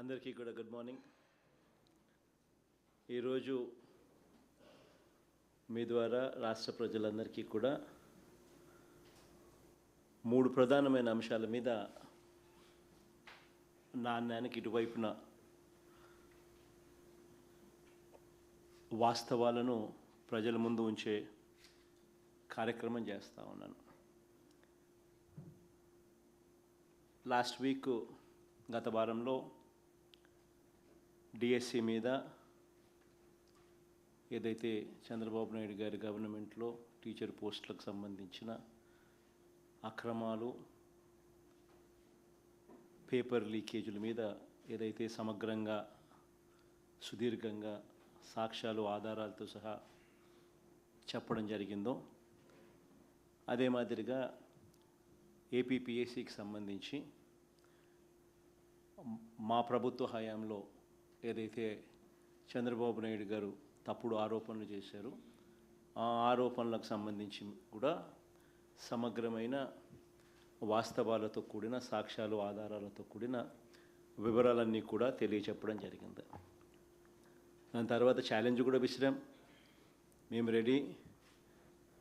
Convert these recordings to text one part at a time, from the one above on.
అందరికీ కూడా good morning. ఈరోజు మీ ద్వారా రాష్ట్ర ప్రజలందరికీ కూడా 3 ప్రధానమైన అంశాల మీద నాణ్యానికి ఇటువైపున వాస్తవాలను ప్రజల ముందు ఉంచే కార్యక్రమం చేస్తూ ఉన్నాను. లాస్ట్ వీక్ గత వారంలో డిఎస్సి మీద ఏదైతే చంద్రబాబు నాయుడు గారి గవర్నమెంట్లో టీచర్ పోస్టులకు సంబంధించిన అక్రమాలు, పేపర్ లీకేజీల మీద ఏదైతే సమగ్రంగా సుదీర్ఘంగా సాక్ష్యాలు ఆధారాలతో సహా చెప్పడం జరిగిందో, అదే మాదిరిగా ఏపీపీఎస్సికి సంబంధించి మా ప్రభుత్వ హయాంలో ఏదైతే చంద్రబాబు నాయుడు గారు తప్పుడు ఆరోపణలు చేశారో ఆ ఆరోపణలకు సంబంధించి కూడా సమగ్రమైన వాస్తవాలతో కూడిన సాక్ష్యాలు ఆధారాలతో కూడిన వివరాలన్నీ కూడా తెలియచెప్పడం జరిగింది. దాని తర్వాత ఛాలెంజ్ కూడా విసిరాం. మేము రెడీ,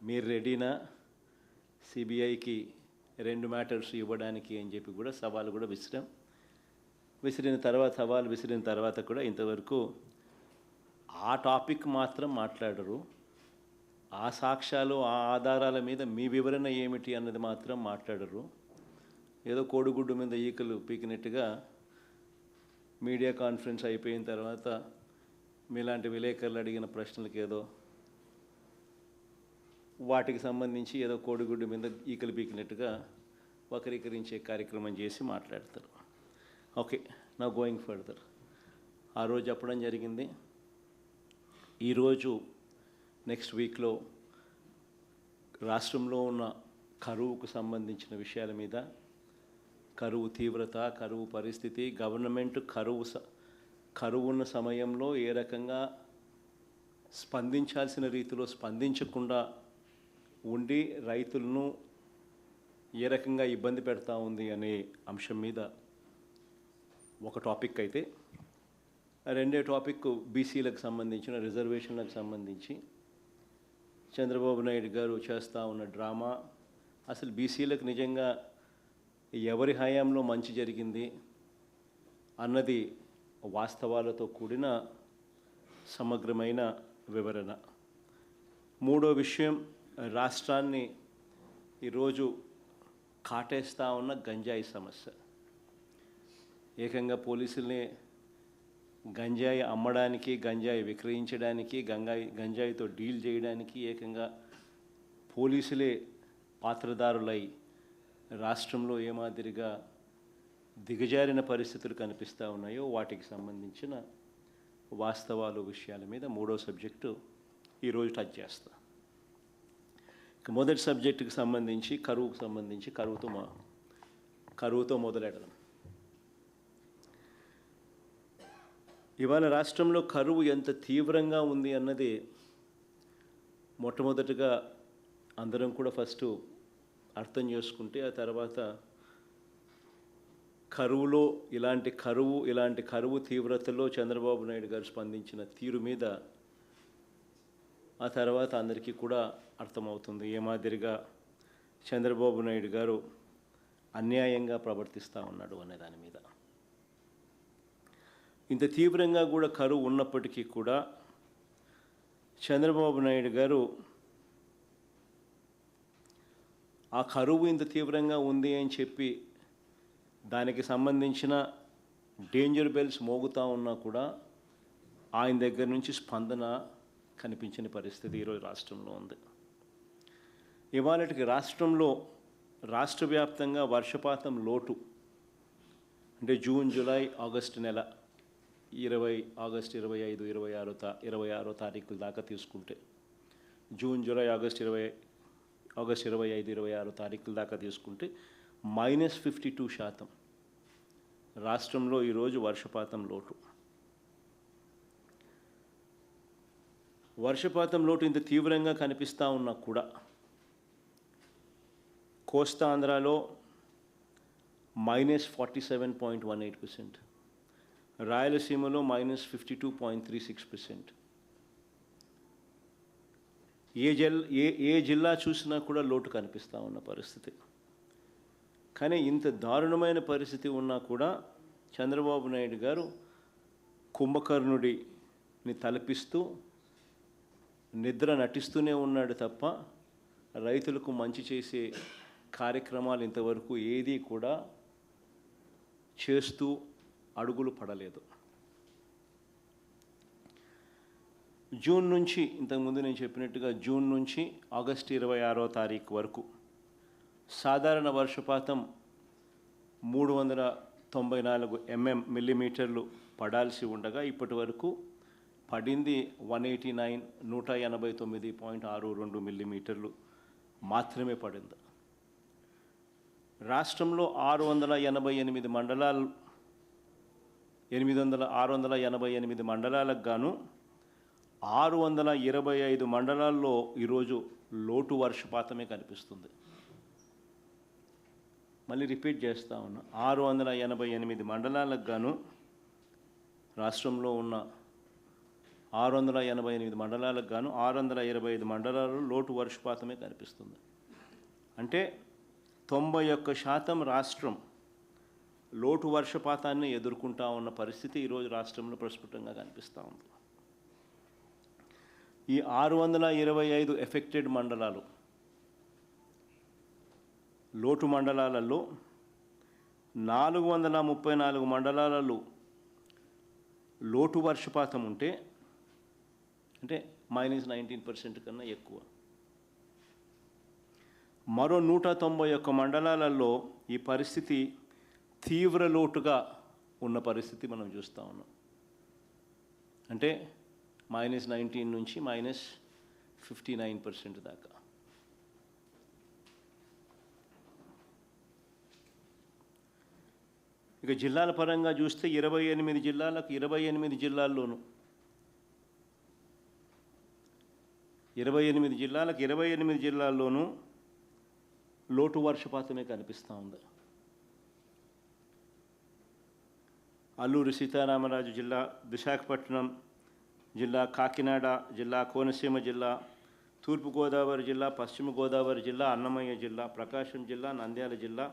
మీరు రెడీనా సిబిఐకి 2 మ్యాటర్స్ ఇవ్వడానికి అని చెప్పి కూడా సవాలు కూడా విసిరాం. సవాల్ విసిరిన తర్వాత కూడా ఇంతవరకు ఆ టాపిక్ మాత్రం మాట్లాడరు. ఆ సాక్ష్యాలు ఆ ఆధారాల మీద మీ వివరణ ఏమిటి అన్నది మాత్రం మాట్లాడరు. ఏదో కోడిగుడ్డు మీద ఈకలు పీకినట్టుగా మీడియా కాన్ఫరెన్స్ అయిపోయిన తర్వాత మీలాంటి విలేకరులు అడిగిన ప్రశ్నలకు ఏదో వాటికి సంబంధించి ఏదో కోడిగుడ్డు మీద ఈకలు పీకినట్టుగా వక్రీకరించే కార్యక్రమం చేసి మాట్లాడతారు. ఓకే, నా గోయింగ్ ఫర్దర్. ఆ రోజు చెప్పడం జరిగింది. ఈరోజు నెక్స్ట్ వీక్లో రాష్ట్రంలో ఉన్న కరువుకు సంబంధించిన విషయాల మీద, కరువు తీవ్రత, కరువు పరిస్థితి, గవర్నమెంట్ కరువు ఉన్న సమయంలో ఏ రకంగా స్పందించాల్సిన రీతిలో స్పందించకుండా ఉండి రైతులను ఏ రకంగా ఇబ్బంది పెడతా ఉంది అనే అంశం మీద ఒక టాపిక్ అయితే, రెండో టాపిక్ బీసీలకు సంబంధించిన రిజర్వేషన్లకు సంబంధించి చంద్రబాబు నాయుడు గారు చేస్తూ ఉన్న డ్రామా, అసలు బీసీలకు నిజంగా ఎవరి హయాంలో మంచి జరిగింది అన్నది వాస్తవాలతో కూడిన సమగ్రమైన వివరణ. మూడో విషయం, రాష్ట్రాన్ని ఈరోజు కాటేస్తూ ఉన్న గంజాయి సమస్య. ఏకంగా పోలీసుల్ని గంజాయి అమ్మడానికి, గంజాయి విక్రయించడానికి, గంజాయితో డీల్ చేయడానికి ఏకంగా పోలీసులే పాత్రదారులై రాష్ట్రంలో ఏ మాదిరిగా దిగజారిన పరిస్థితులు కనిపిస్తూ ఉన్నాయో వాటికి సంబంధించిన వాస్తవాలు విషయాల మీద మూడో సబ్జెక్టు ఈరోజు టచ్ చేస్తా. ఇక మొదటి సబ్జెక్టుకి సంబంధించి కరువుకు సంబంధించి కరువుతో మొదలెడదాం. ఇవాళ రాష్ట్రంలో కరువు ఎంత తీవ్రంగా ఉంది అన్నది మొట్టమొదటిగా అందరం కూడా ఫస్ట్ అర్థం చేసుకుంటే, ఆ తర్వాత ఇలాంటి కరువు తీవ్రతలో చంద్రబాబు నాయుడు గారు స్పందించిన తీరు మీద ఆ తర్వాత అందరికీ కూడా అర్థమవుతుంది ఏ మాదిరిగా చంద్రబాబు నాయుడు గారు అన్యాయంగా ప్రవర్తిస్తూ ఉన్నాడు అనే దాని మీద. ఇంత తీవ్రంగా కూడా కరువు ఉన్నప్పటికీ కూడా చంద్రబాబు నాయుడు గారు ఆ కరువు ఇంత తీవ్రంగా ఉంది అని చెప్పి దానికి సంబంధించిన డేంజర్ బెల్స్ మోగుతూ ఉన్నా కూడా ఆయన దగ్గర నుంచి స్పందన కనిపించని పరిస్థితి ఈరోజు రాష్ట్రంలో ఉంది. ఇవాళకి రాష్ట్ర వ్యాప్తంగా వర్షపాతం లోటు అంటే జూన్, జూలై, ఆగస్టు నెల ఆగస్టు 25, 26 తారీఖుల దాకా తీసుకుంటే, జూన్, జూలై, ఆగస్టు 25, 26 తారీఖుల దాకా తీసుకుంటే -52% రాష్ట్రంలో ఈరోజు వర్షపాతం లోటు. వర్షపాతం లోటు ఇంత తీవ్రంగా కనిపిస్తూ ఉన్నా కూడా కోస్తాంధ్రలో -47.18%, రాయలసీమలో -52.36%. ఏ జిల్లా చూసినా కూడా లోటు కనిపిస్తూ ఉన్న పరిస్థితి. కానీ ఇంత దారుణమైన పరిస్థితి ఉన్నా కూడా చంద్రబాబు నాయుడు గారు కుంభకర్ణుడిని తలపిస్తూ నిద్ర నటిస్తూనే ఉన్నాడు తప్ప రైతులకు మంచి చేసే కార్యక్రమాలు ఇంతవరకు ఏదీ కూడా చేస్తూ అడుగులు పడలేదు. జూన్ నుంచి, ఇంతకుముందు నేను చెప్పినట్టుగా జూన్ నుంచి ఆగస్టు 26వ తారీఖు వరకు సాధారణ వర్షపాతం 394 మిల్లీమీటర్లు పడాల్సి ఉండగా ఇప్పటి వరకు పడింది 189.62 మిల్లీమీటర్లు మాత్రమే పడింది. రాష్ట్రంలో 688 మండలాలు 688 మండలాలకు గాను 625 మండలాల్లో ఈరోజు లోటు వర్షపాతమే కనిపిస్తుంది. మళ్ళీ రిపీట్ చేస్తూ ఉన్నా, 688 మండలాలకు గాను రాష్ట్రంలో ఉన్న 688 మండలాలకు గాను 625 మండలాల్లో లోటు వర్షపాతమే కనిపిస్తుంది. అంటే 91% రాష్ట్రం లోటు వర్షపాతాన్ని ఎదుర్కొంటా ఉన్న పరిస్థితి ఈరోజు రాష్ట్రంలో ప్రస్ఫుటంగా కనిపిస్తూ ఉంది. ఈ 625 ఎఫెక్టెడ్ మండలాలు, లోటు మండలాలలో 434 మండలాలలో లోటు వర్షపాతం ఉంటే, అంటే -19% కన్నా ఎక్కువ. మరో 191 మండలాలలో ఈ పరిస్థితి తీవ్ర లోటుగా ఉన్న పరిస్థితి మనం చూస్తూ ఉన్నాం. అంటే -19 నుంచి -59% దాకా. ఇక జిల్లాల పరంగా చూస్తే 28 జిల్లాలకు 28 జిల్లాల్లోనూ 28 జిల్లాలకు 28 జిల్లాల్లోనూ లోటు వర్షపాతమే కనిపిస్తూ ఉంది. అల్లూరి సీతారామరాజు జిల్లా, విశాఖపట్నం జిల్లా, కాకినాడ జిల్లా, కోనసీమ జిల్లా, తూర్పుగోదావరి జిల్లా, పశ్చిమ గోదావరి జిల్లా, అన్నమయ్య జిల్లా, ప్రకాశం జిల్లా, నంద్యాల జిల్లా,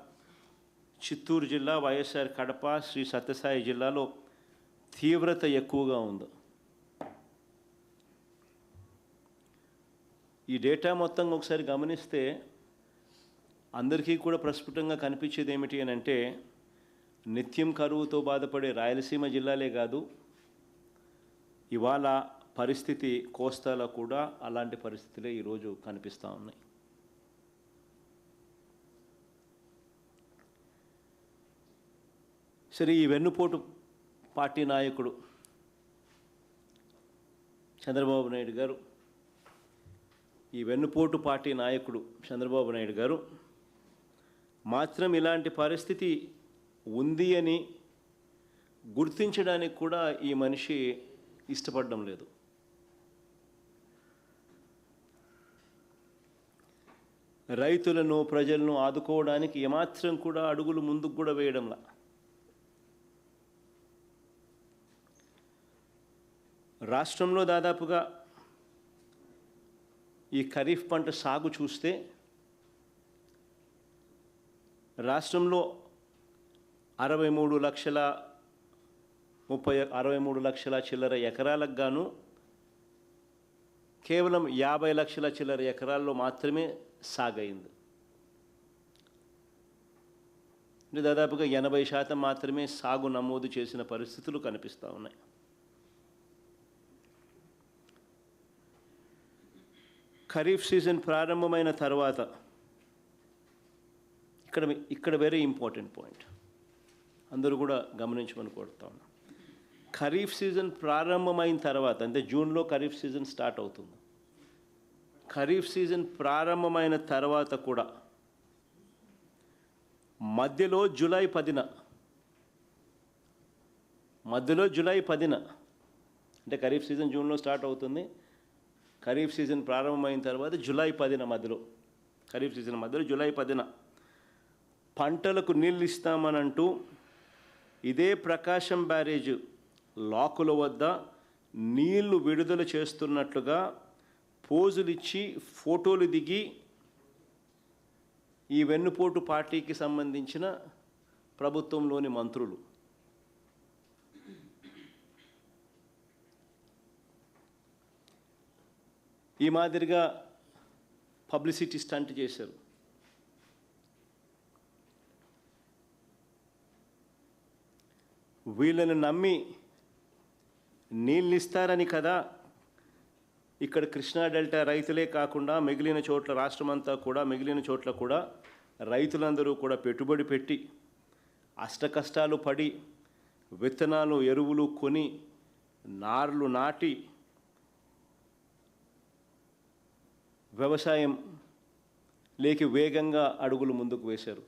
చిత్తూరు జిల్లా, వైఎస్ఆర్ కడప, శ్రీ సత్యసాయి జిల్లాలో తీవ్రత ఎక్కువగా ఉంది. ఈ డేటా మొత్తంగా ఒకసారి గమనిస్తే అందరికీ కూడా ప్రస్ఫుటంగా కనిపించేది ఏమిటి అని అంటే, నిత్యం కరువుతో బాధపడే రాయలసీమ జిల్లాలే కాదు, ఇవాళ పరిస్థితి కోస్తాలో కూడా అలాంటి పరిస్థితులే ఈరోజు కనిపిస్తూ ఉన్నాయి. సరే, ఈ వెన్నుపోటు పార్టీ నాయకుడు చంద్రబాబు నాయుడు గారు, ఈ వెన్నుపోటు పార్టీ నాయకుడు చంద్రబాబు నాయుడు గారు మాత్రం ఇలాంటి పరిస్థితి ఉంది అని గుర్తించడానికి కూడా ఈ మనిషి ఇష్టపడడం లేదు. రైతులను, ప్రజలను ఆదుకోవడానికి ఏమాత్రం కూడా అడుగులు ముందుకు కూడా వేయడంలా. రాష్ట్రంలో దాదాపుగా ఈ ఖరీఫ్ పంట సాగు చూస్తే రాష్ట్రంలో 63 లక్షల చిల్లర ఎకరాలకు గాను కేవలం 50 లక్షల చిల్లర ఎకరాల్లో మాత్రమే సాగైంది. అంటే దాదాపుగా 80% మాత్రమే సాగు నమోదు చేసిన పరిస్థితులు కనిపిస్తూ ఉన్నాయి. ఖరీఫ్ సీజన్ ప్రారంభమైన తర్వాత ఇక్కడ వెరీ ఇంపార్టెంట్ పాయింట్ అందరూ కూడా గమనించమని కోరుతా ఉన్నాం. ఖరీఫ్ సీజన్ ప్రారంభమైన తర్వాత, అంటే జూన్లో ఖరీఫ్ సీజన్ స్టార్ట్ అవుతుంది. ఖరీఫ్ సీజన్ ప్రారంభమైన తర్వాత కూడా మధ్యలో జూలై 10న అంటే ఖరీఫ్ సీజన్ జూన్లో స్టార్ట్ అవుతుంది. ఖరీఫ్ సీజన్ ప్రారంభమైన తర్వాత జూలై 10న మధ్యలో, ఖరీఫ్ సీజన్ మధ్యలో జూలై 10న పంటలకు నీళ్ళు ఇస్తామనంటూ ఇదే ప్రకాశం బ్యారేజ్ లాకుల వద్ద నీళ్లు విడుదల చేస్తున్నట్లుగా పోజులు ఇచ్చి ఫోటోలు దిగి ఈ వెన్నుపోటు పార్టీకి సంబంధించిన ప్రభుత్వంలోని మంత్రులు. ఈ మాదిరిగా పబ్లిసిటీ స్టంట్ చేశారు. వీళ్ళని నమ్మి నీళ్ళు ఇస్తారని కదా ఇక్కడ కృష్ణా డెల్టా రైతులే కాకుండా మిగిలిన చోట్ల రాష్ట్రమంతా కూడా మిగిలిన చోట్ల కూడా రైతులందరూ కూడా పెట్టుబడి పెట్టి అష్టకష్టాలు పడి విత్తనాలు ఎరువులు కొని నార్లు నాటి వ్యవసాయం లేకి వేగంగా అడుగులు ముందుకు వేశారు.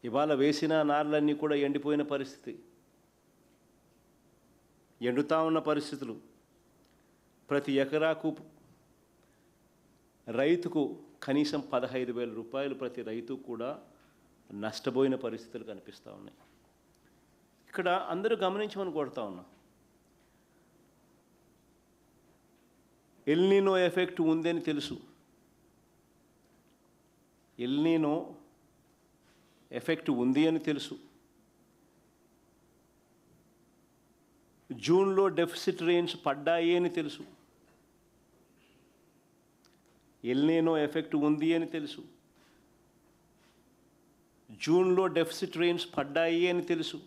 ఇవాళ వేసిన నార్లన్నీ కూడా ఎండిపోయిన పరిస్థితి, ఎండుతా ఉన్న పరిస్థితులు. ప్రతి ఎకరాకు రైతుకు కనీసం 15,000 రూపాయలు ప్రతి రైతు కూడా నష్టపోయిన పరిస్థితులు కనిపిస్తూ ఉన్నాయి. ఇక్కడ అందరూ గమనించమని కోరుతా ఉన్నాం. ఎల్నినో ఎఫెక్ట్ ఉందని తెలుసు. ఎల్నినో ఎఫెక్ట్ ఉంది అని తెలుసు. జూన్లో డెఫిసిట్ రెయిన్స్ పడ్డాయి అని తెలుసు. ఎల్నినో ఎఫెక్ట్ ఉంది అని తెలుసు. జూన్లో డెఫిసిట్ రెయిన్స్ పడ్డాయి అని తెలుసు.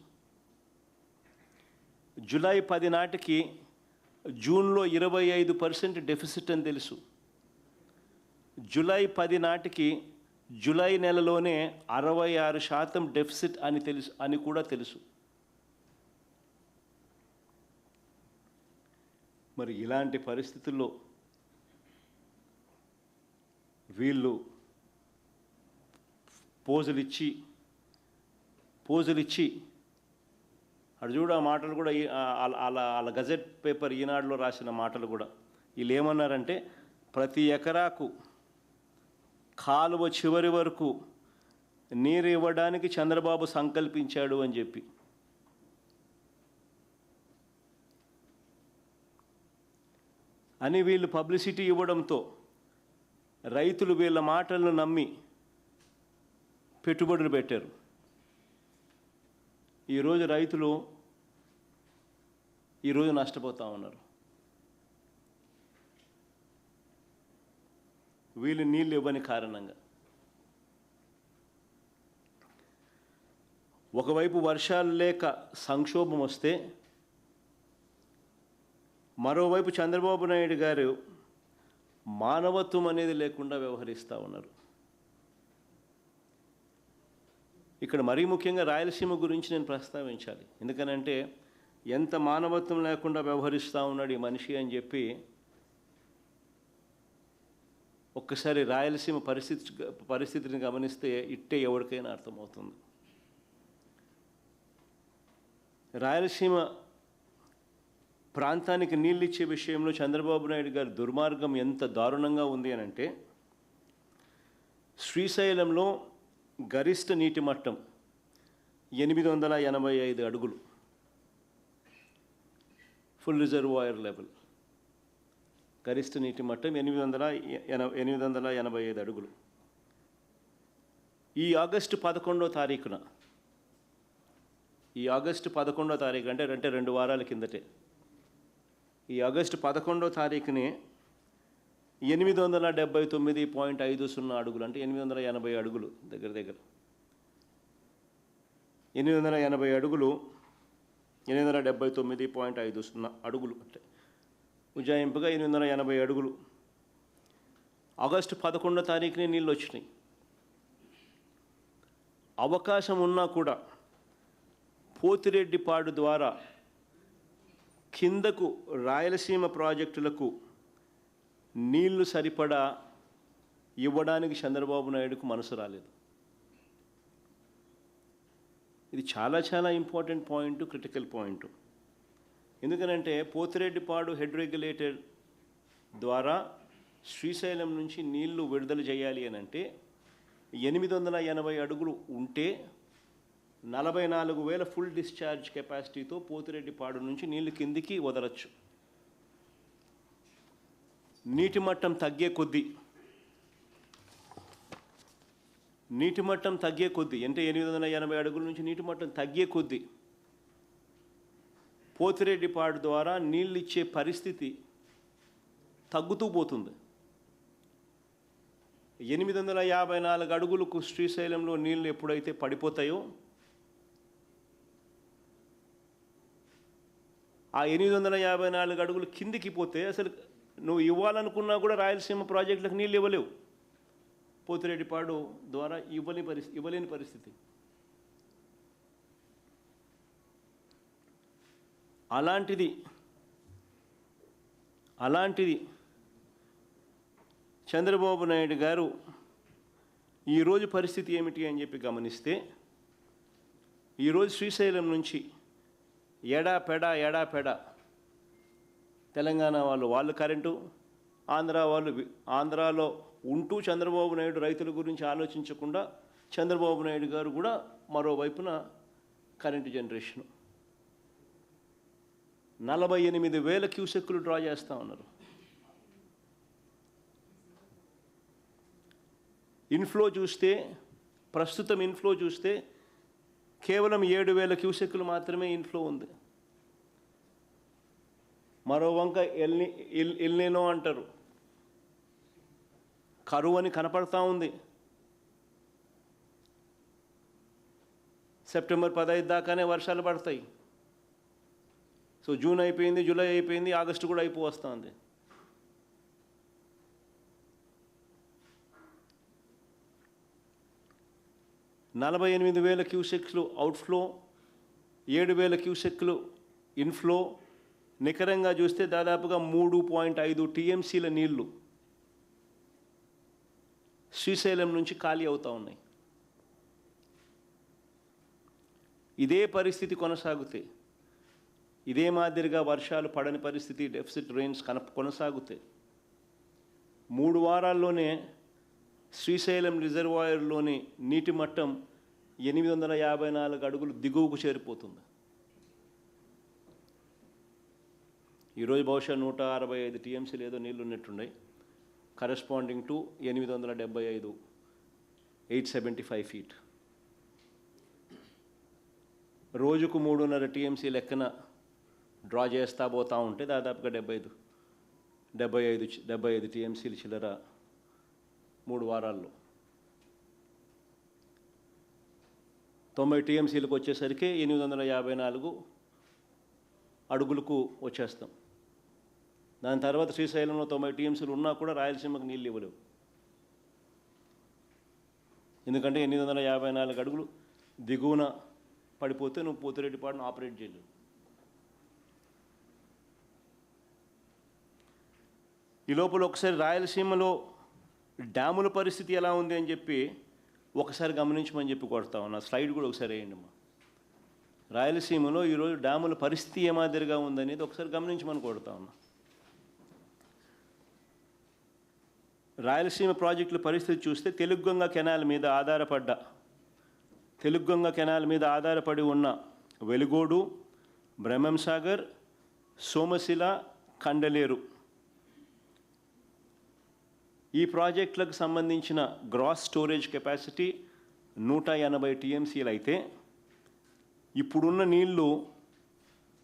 జూలై 10 నాటికి జూన్లో 25% డెఫిసిట్ అని తెలుసు. జూలై 10 నాటికి జూలై నెలలోనే 66% డెఫిసిట్ అని కూడా తెలుసు. మరి ఇలాంటి పరిస్థితుల్లో వీళ్ళు పోజులిచ్చి అటు చూడు, ఆ మాటలు కూడా వాళ్ళ గజెట్ పేపర్ ఈనాడులో రాసిన మాటలు కూడా వీళ్ళు ఏమన్నారంటే, ప్రతి ఎకరాకు కాలువ చివరి వరకు నీరు ఇవ్వడానికి చంద్రబాబు సంకల్పించాడు అని చెప్పి. అని వీళ్ళు పబ్లిసిటీ ఇవ్వడంతో రైతులు వీళ్ళ మాటలను నమ్మి పెట్టుబడులు పెట్టారు. ఈరోజు రైతులు నష్టపోతూ ఉన్నారు. వీళ్ళు నీళ్ళు ఇవ్వని కారణంగా. ఒకవైపు వర్షాలు లేక సంక్షోభం వస్తే, మరోవైపు చంద్రబాబు నాయుడు గారు మానవత్వం అనేది లేకుండా వ్యవహరిస్తూ ఉన్నారు. ఇక్కడ మరీ ముఖ్యంగా రాయలసీమ గురించి నేను ప్రస్తావించాలి. ఎందుకనంటే ఎంత మానవత్వం లేకుండా వ్యవహరిస్తూ ఉన్నాడు ఈ మనిషి అని చెప్పి ఒక్కసారి రాయలసీమ పరిస్థితిని గమనిస్తే ఇట్టే ఎవరికైనా అర్థమవుతుంది. రాయలసీమ ప్రాంతానికి నీళ్ళు ఇచ్చే విషయంలో చంద్రబాబు నాయుడు గారి దుర్మార్గం ఎంత దారుణంగా ఉంది అని అంటే, శ్రీశైలంలో గరిష్ట నీటి మట్టం 885 అడుగులు, ఫుల్ రిజర్వాయర్ లెవెల్. గరిష్ట నీటి మట్టం 885 అడుగులు. ఈ ఆగస్టు 11వ తారీఖున అంటే 2 వారాల కిందటే, ఈ ఆగస్టు 11వ తారీఖుని 879.50 అడుగులు, అంటే 880 అడుగులు, దగ్గర 880 అడుగులు, 879.50 అడుగులు, అంటే ఉజ్జాయింపుగా 880 అడుగులు ఆగస్టు 11వ తారీఖునే నీళ్ళు వచ్చినాయి. అవకాశం ఉన్నా కూడా పోతిరెడ్డిపాడు ద్వారా కిందకు రాయలసీమ ప్రాజెక్టులకు నీళ్లు సరిపడా ఇవ్వడానికి చంద్రబాబు నాయుడుకు మనసు రాలేదు. ఇది చాలా ఇంపార్టెంట్ పాయింట్, క్రిటికల్ పాయింట్. ఎందుకనంటే పోతిరెడ్డిపాడు హెడ్ రెగ్యులేటర్ ద్వారా శ్రీశైలం నుంచి నీళ్లు విడుదల చేయాలి అని అంటే 880 అడుగులు ఉంటే 44,000 ఫుల్ డిశ్చార్జ్ కెపాసిటీతో పోతిరెడ్డిపాడు నుంచి నీళ్లు కిందికి వదలచ్చు. నీటి మట్టం తగ్గే కొద్దీ అంటే 880 అడుగుల నుంచి నీటి మట్టం తగ్గే కొద్దీ పోతిరెడ్డిపాడు ద్వారా నీళ్ళు ఇచ్చే పరిస్థితి తగ్గుతూ పోతుంది. 854 అడుగులకు శ్రీశైలంలో నీళ్లు ఎప్పుడైతే పడిపోతాయో ఆ 854 అడుగులు కిందికి పోతే అసలు నువ్వు ఇవ్వాలనుకున్నా కూడా రాయలసీమ ప్రాజెక్టులకు నీళ్ళు ఇవ్వలేవు. పోతిరెడ్డిపాడు ద్వారా ఇవ్వలేని పరిస్థితి. అలాంటిది చంద్రబాబు నాయుడు గారు ఈరోజు పరిస్థితి ఏమిటి అని చెప్పి గమనిస్తే, ఈరోజు శ్రీశైలం నుంచి ఎడాపెడ తెలంగాణ వాళ్ళు కరెంటు, ఆంధ్రాలో ఉంటూ చంద్రబాబు నాయుడు రైతుల గురించి ఆలోచించకుండా చంద్రబాబు నాయుడు గారు కూడా మరోవైపున కరెంటు జనరేషను 48,000 క్యూసెక్కులు డ్రా చేస్తూ ఉన్నారు. ప్రస్తుతం ఇన్ఫ్లో చూస్తే కేవలం 7,000 క్యూసెక్కులు మాత్రమే ఇన్ఫ్లో ఉంది. మరో వంక ఎల్నినో అంటారు, కరువు అని కనపడతా ఉంది. సెప్టెంబర్ 15 దాకానే వర్షాలు పడతాయి. సో జూన్ అయిపోయింది, జూలై అయిపోయింది, ఆగస్టు కూడా వస్తుంది. నలభై 48,000 క్యూసెక్లు అవుట్ఫ్లో, 7,000 క్యూసెక్లు ఇన్ఫ్లో, నికరంగా చూస్తే దాదాపుగా 3.5 టీఎంసీల నీళ్లు శ్రీశైలం నుంచి ఖాళీ అవుతూ ఉన్నాయి. ఇదే పరిస్థితి కొనసాగితే, ఇదే మాదిరిగా వర్షాలు పడని పరిస్థితి, డెఫిసిట్ రెయిన్స్ కొనసాగితే 3 వారాల్లోనే శ్రీశైలం రిజర్వాయర్లోని నీటి మట్టం 854 అడుగులు దిగువకు చేరిపోతుంది. ఈరోజు బహుశా 165 టీఎంసీలు ఏదో నీళ్ళు ఉన్నట్టున్నాయి, కరెస్పాండింగ్ టు 875 ఫీట్. రోజుకు 3.5 టీఎంసీ లెక్కన డ్రా చేస్తూ పోతూ ఉంటే దాదాపుగా 75 టీఎంసీలు చిల్లర 3 వారాల్లో. 90 టీఎంసీలకు వచ్చేసరికి 854 అడుగులకు వచ్చేస్తాం. దాని తర్వాత శ్రీశైలంలో 90 టీఎంసీలు ఉన్నా కూడా రాయలసీమకు నీళ్ళు ఇవ్వలేవు. ఎందుకంటే 854 అడుగులు దిగువన పడిపోతే నువ్వు పోతిరెడ్డిపాడును ఆపరేట్ చేయలేవు. ఈ లోపల ఒకసారి రాయలసీమలో డ్యాముల పరిస్థితి ఎలా ఉంది అని చెప్పి ఒకసారి గమనించమని చెప్పి కొడతా ఉన్నా. స్లైడ్ కూడా ఒకసారి వేయండి అమ్మా. రాయలసీమలో ఈరోజు డ్యాముల పరిస్థితి ఏ మాదిరిగా ఉందనేది ఒకసారి గమనించమని కొడతా ఉన్నా. రాయలసీమ ప్రాజెక్టుల పరిస్థితి చూస్తే తెలుగుగంగ కెనాల్ మీద ఆధారపడి ఉన్న వెలుగోడు, బ్రహ్మంసాగర్, సోమశిల, కండలేరు ఈ ప్రాజెక్టులకు సంబంధించిన గ్రాస్ స్టోరేజ్ కెపాసిటీ 180 టీఎంసీలు అయితే ఇప్పుడున్న నీళ్లు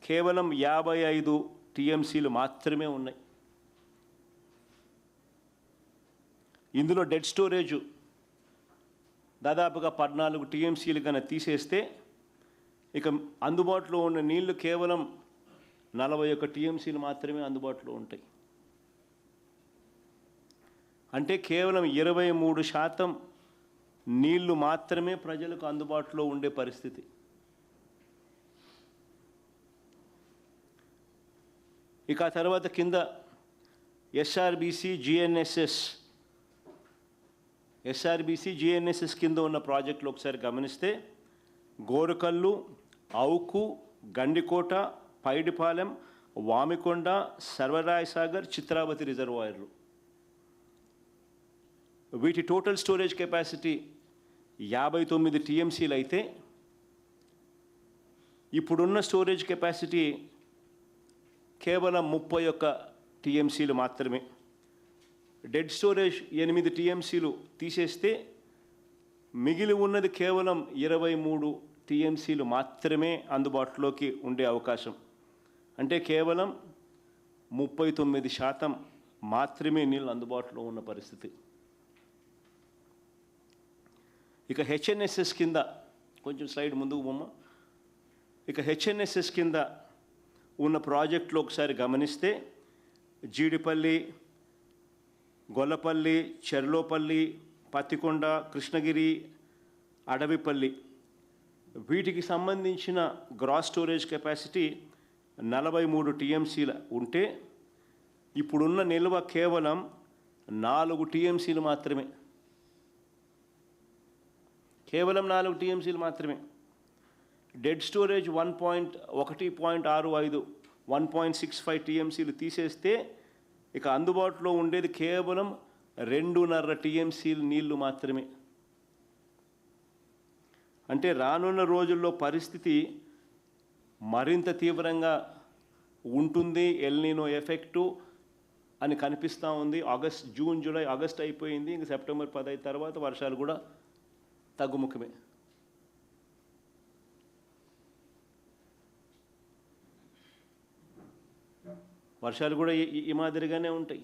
కేవలం 55 టీఎంసీలు మాత్రమే ఉన్నాయి. ఇందులో డెడ్ స్టోరేజు దాదాపుగా 14 టీఎంసీలు కన్నా తీసేస్తే ఇక అందుబాటులో ఉన్న నీళ్లు కేవలం 41 టీఎంసీలు మాత్రమే అందుబాటులో ఉంటాయి. అంటే కేవలం 23% నీళ్లు మాత్రమే ప్రజలకు అందుబాటులో ఉండే పరిస్థితి. ఇక ఆ తర్వాత కింద ఎస్ఆర్బీసీ జిఎన్ఎస్ఎస్ కింద ఉన్న ప్రాజెక్టులు ఒకసారి గమనిస్తే గోరకల్లు, అవుకు, గండికోట, పైడిపాలెం, వామికొండ, సర్వరాయసాగర్, చిత్రావతి రిజర్వాయర్లు. వీటి టోటల్ స్టోరేజ్ కెపాసిటీ 59 టీఎంసీలు అయితే ఇప్పుడున్న స్టోరేజ్ కెపాసిటీ కేవలం 31 టీఎంసీలు మాత్రమే. డెడ్ స్టోరేజ్ 8 టీఎంసీలు తీసేస్తే మిగిలి ఉన్నది కేవలం 23 టీఎంసీలు మాత్రమే అందుబాటులోకి ఉండే అవకాశం. అంటే కేవలం 39% మాత్రమే నీళ్ళు అందుబాటులో ఉన్న పరిస్థితి. ఇక హెచ్ఎన్ఎస్ఎస్ కింద కొంచెం స్లైడ్ ముందుకు బొమ్మ. ఇక హెచ్ఎన్ఎస్ఎస్ కింద ఉన్న ప్రాజెక్టులు ఒకసారి గమనిస్తే జీడిపల్లి, గొల్లపల్లి, చెర్లోపల్లి, పత్తికొండ, కృష్ణగిరి, అడవిపల్లి వీటికి సంబంధించిన గ్రాస్ స్టోరేజ్ కెపాసిటీ 43 టీఎంసీల ఉంటే ఇప్పుడున్న నిల్వ కేవలం 4 టీఎంసీలు మాత్రమే. కేవలం 4 టీఎంసీలు మాత్రమే. డెడ్ స్టోరేజ్ 1.65 1.65 టీఎంసీలు తీసేస్తే ఇక అందుబాటులో ఉండేది కేవలం 2.5 టీఎంసీలు నీళ్లు మాత్రమే. అంటే రానున్న రోజుల్లో పరిస్థితి మరింత తీవ్రంగా ఉంటుంది. ఎల్నినో ఎఫెక్టు అని కనిపిస్తూ ఉంది. జూన్, జూలై, ఆగస్ట్ అయిపోయింది. ఇంక సెప్టెంబర్ 15 తర్వాత వర్షాలు కూడా తగ్గుముఖమే. వర్షాలు కూడా ఈ మాదిరిగానే ఉంటాయి.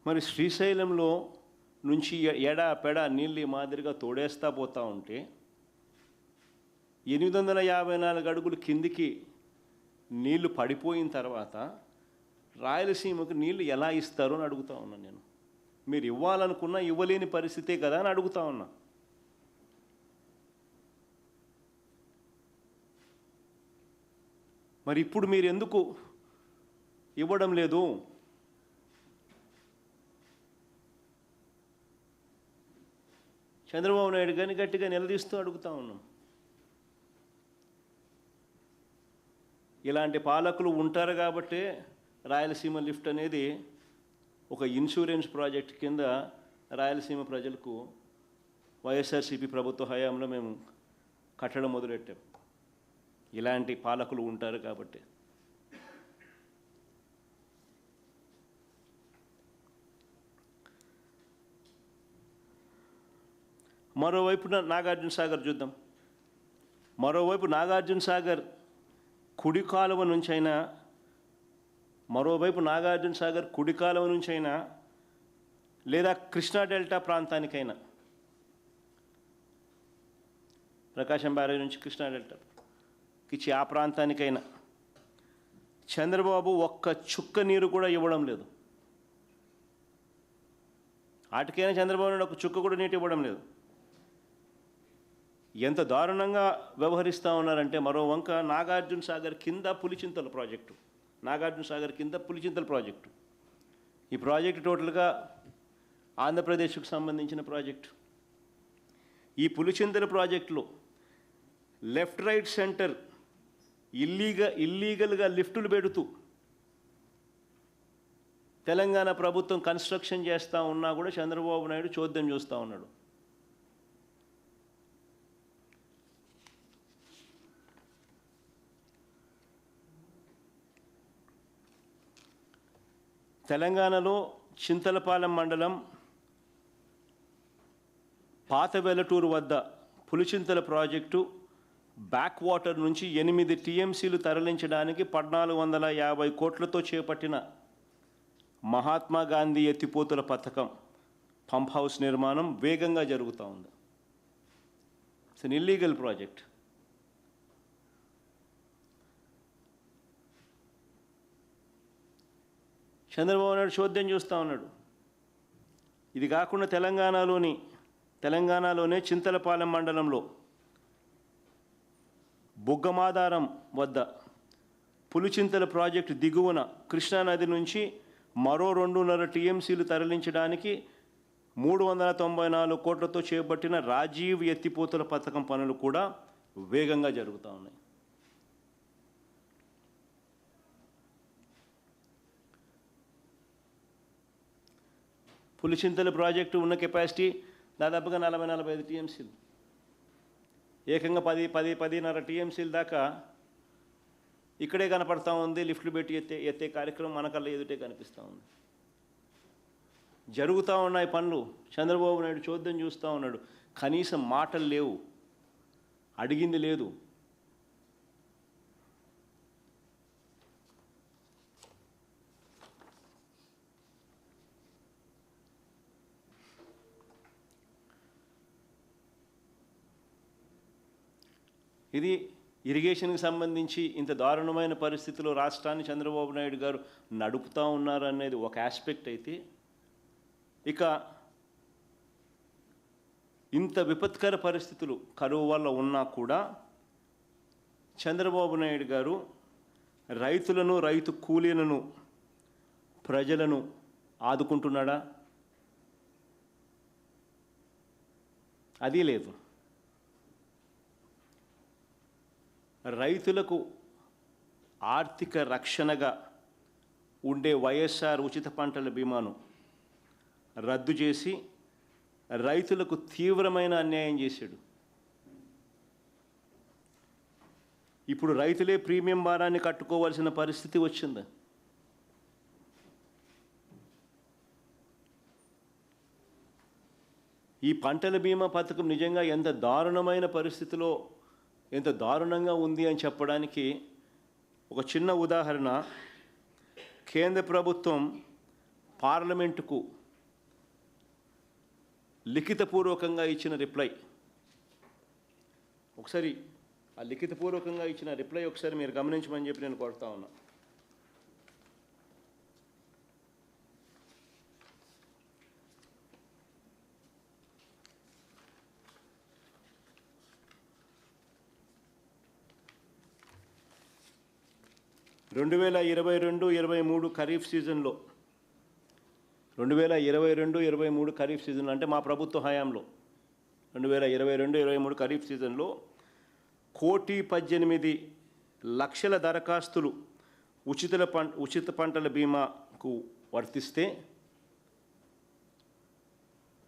మరి శ్రీశైలంలో నుంచి ఎడా నీళ్ళు ఈ మాదిరిగా తోడేస్తా పోతూ ఉంటే 854 అడుగులు కిందికి నీళ్లు పడిపోయిన తర్వాత రాయలసీమకు నీళ్లు ఎలా ఇస్తారు అని అడుగుతా ఉన్నాను నేను. మీరు ఇవ్వాలనుకున్నా ఇవ్వలేని పరిస్థితే కదా అని అడుగుతా ఉన్నా. మరి ఇప్పుడు మీరు ఎందుకు ఇవ్వడం లేదు? చంద్రబాబు నాయుడు గారిని గట్టిగా నిలదీస్తూ అడుగుతా ఉన్నాం. ఇలాంటి పాలకులు ఉంటారు కాబట్టే రాయలసీమ లిఫ్ట్ అనేది ఒక ఇన్సూరెన్స్ ప్రాజెక్ట్ కింద రాయలసీమ ప్రజలకు వైఎస్ఆర్సీపీ ప్రభుత్వ హయాంలో మేము కట్టడం మొదలెట్టాం. ఇలాంటి పాలకులు ఉంటారు కాబట్టి. మరోవైపున నాగార్జున సాగర్ చూద్దాం. మరోవైపు నాగార్జున సాగర్ కుడి కాలువ నుంచైనా లేదా కృష్ణా డెల్టా ప్రాంతానికైనా, ప్రకాశం బ్యారేజ్ నుంచి కృష్ణా డెల్టాకి ఆ ప్రాంతానికైనా చంద్రబాబు ఒక్క చుక్క నీరు కూడా ఇవ్వడం లేదు. వాటికైనా చంద్రబాబు నాయుడు ఒక చుక్క కూడా నీటి ఇవ్వడం లేదు. ఎంత దారుణంగా వ్యవహరిస్తూ ఉన్నారంటే, మరో వంక నాగార్జున సాగర్ కింద పులిచింతల ప్రాజెక్టు. ఈ ప్రాజెక్టు టోటల్గా ఆంధ్రప్రదేశ్కు సంబంధించిన ప్రాజెక్టు. ఈ పులిచింతల ప్రాజెక్టులో లెఫ్ట్ రైట్ సెంటర్ ఇల్లీగల్గా లిఫ్టులు పెడుతూ తెలంగాణ ప్రభుత్వం కన్స్ట్రక్షన్ చేస్తూ ఉన్నా కూడా చంద్రబాబు నాయుడు చోద్యం చూస్తూ ఉన్నాడు. తెలంగాణలో చింతలపాలెం మండలం పాత వెలటూరు వద్ద పులిచింతల ప్రాజెక్టు బ్యాక్ వాటర్ నుంచి 8 టీఎంసీలు తరలించడానికి 1450 కోట్లతో చేపట్టిన మహాత్మా గాంధీ ఎత్తిపోతుల పథకం పంప్ హౌస్ నిర్మాణం వేగంగా జరుగుతూ ఉంది. It's an illegal project. Chandrababu Naidu చోద్యం చూస్తూ ఉన్నాడు. ఇది కాకుండా తెలంగాణలోనే చింతలపాలెం మండలంలో బుగ్గమాదారం వద్ద పులిచింతల ప్రాజెక్టు దిగువన కృష్ణానది నుంచి మరో 2.5 టీఎంసీలు తరలించడానికి 394 కోట్లతో చేపట్టిన రాజీవ్ ఎత్తిపోతల పథకం పనులు కూడా వేగంగా జరుగుతూ ఉన్నాయి. పులిచింతల ప్రాజెక్టు ఉన్న కెపాసిటీ దాదాపుగా 40-45 టీఎంసీలు, ఏకంగా 10-10.5 టీఎంసీల దాకా ఇక్కడే కనపడతా ఉంది. లిఫ్ట్లు పెట్టి ఎత్తే కార్యక్రమం మనకల్లా ఎదుటే కనిపిస్తూ ఉంది. జరుగుతూ ఉన్నాయి పనులు. చంద్రబాబు నాయుడు చూద్దాం చూస్తూ ఉన్నాడు. కనీసం మాటలు లేవు, అడిగింది లేదు. ఇది ఇరిగేషన్కి సంబంధించి ఇంత దారుణమైన పరిస్థితిలో రాష్ట్రాన్ని చంద్రబాబు నాయుడు గారు నడుపుతూ ఉన్నారు అనేది ఒక ఆస్పెక్ట్ అయితే, ఇక ఇంత విపత్కర పరిస్థితులు కరువు వల్ల ఉన్నా కూడా చంద్రబాబు నాయుడు గారు రైతులను, రైతు కూలీలను, ప్రజలను ఆదుకుంటున్నాడా? అది లేదు. రైతులకు ఆర్థిక రక్షణగా ఉండే వైఎస్ఆర్ ఉచిత పంటల బీమాను రద్దు చేసి రైతులకు తీవ్రమైన అన్యాయం చేశాడు. ఇప్పుడు రైతులే ప్రీమియం భారాన్ని కట్టుకోవాల్సిన పరిస్థితి వచ్చింది. ఈ పంటల బీమా పథకం నిజంగా ఎంత దారుణమైన పరిస్థితిలో, ఎంత దారుణంగా ఉంది అని చెప్పడానికి ఒక చిన్న ఉదాహరణ. కేంద్ర ప్రభుత్వం పార్లమెంటుకు లిఖితపూర్వకంగా ఇచ్చిన రిప్లై, ఒకసారి ఆ లిఖితపూర్వకంగా ఇచ్చిన రిప్లై ఒకసారి మీరు గమనించమని చెప్పి నేను కోరుతా ఉన్నా. రెండు 2022-23 ఖరీఫ్ సీజన్లో 2022-23 ఖరీఫ్ సీజన్లో అంటే మా ప్రభుత్వ హయాంలో 2022-23 ఖరీఫ్ సీజన్లో 1,18,00,000 దరఖాస్తులు ఉచిత పంటల బీమాకు వర్తిస్తే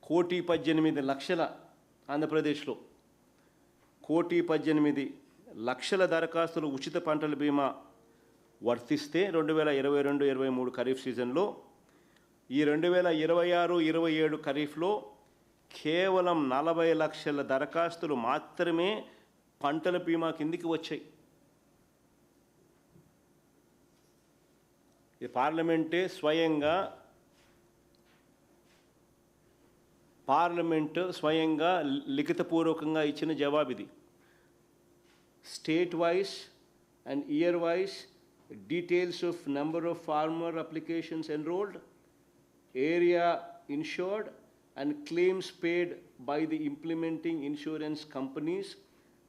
1,18,00,000 ఆంధ్రప్రదేశ్లో 1,18,00,000 దరఖాస్తులు ఉచిత పంటల బీమా వర్తిస్తే 2022-23 ఖరీఫ్ సీజన్లో, ఈ 2026-27 ఖరీఫ్లో కేవలం 40 లక్షల దరఖాస్తులు మాత్రమే పంటల బీమా కిందికి వచ్చాయి. ఇది పార్లమెంటు స్వయంగా లిఖితపూర్వకంగా ఇచ్చిన జవాబు ఇది. State wise and year wise details of number of farmer applications enrolled, area insured, and claims paid by the implementing insurance companies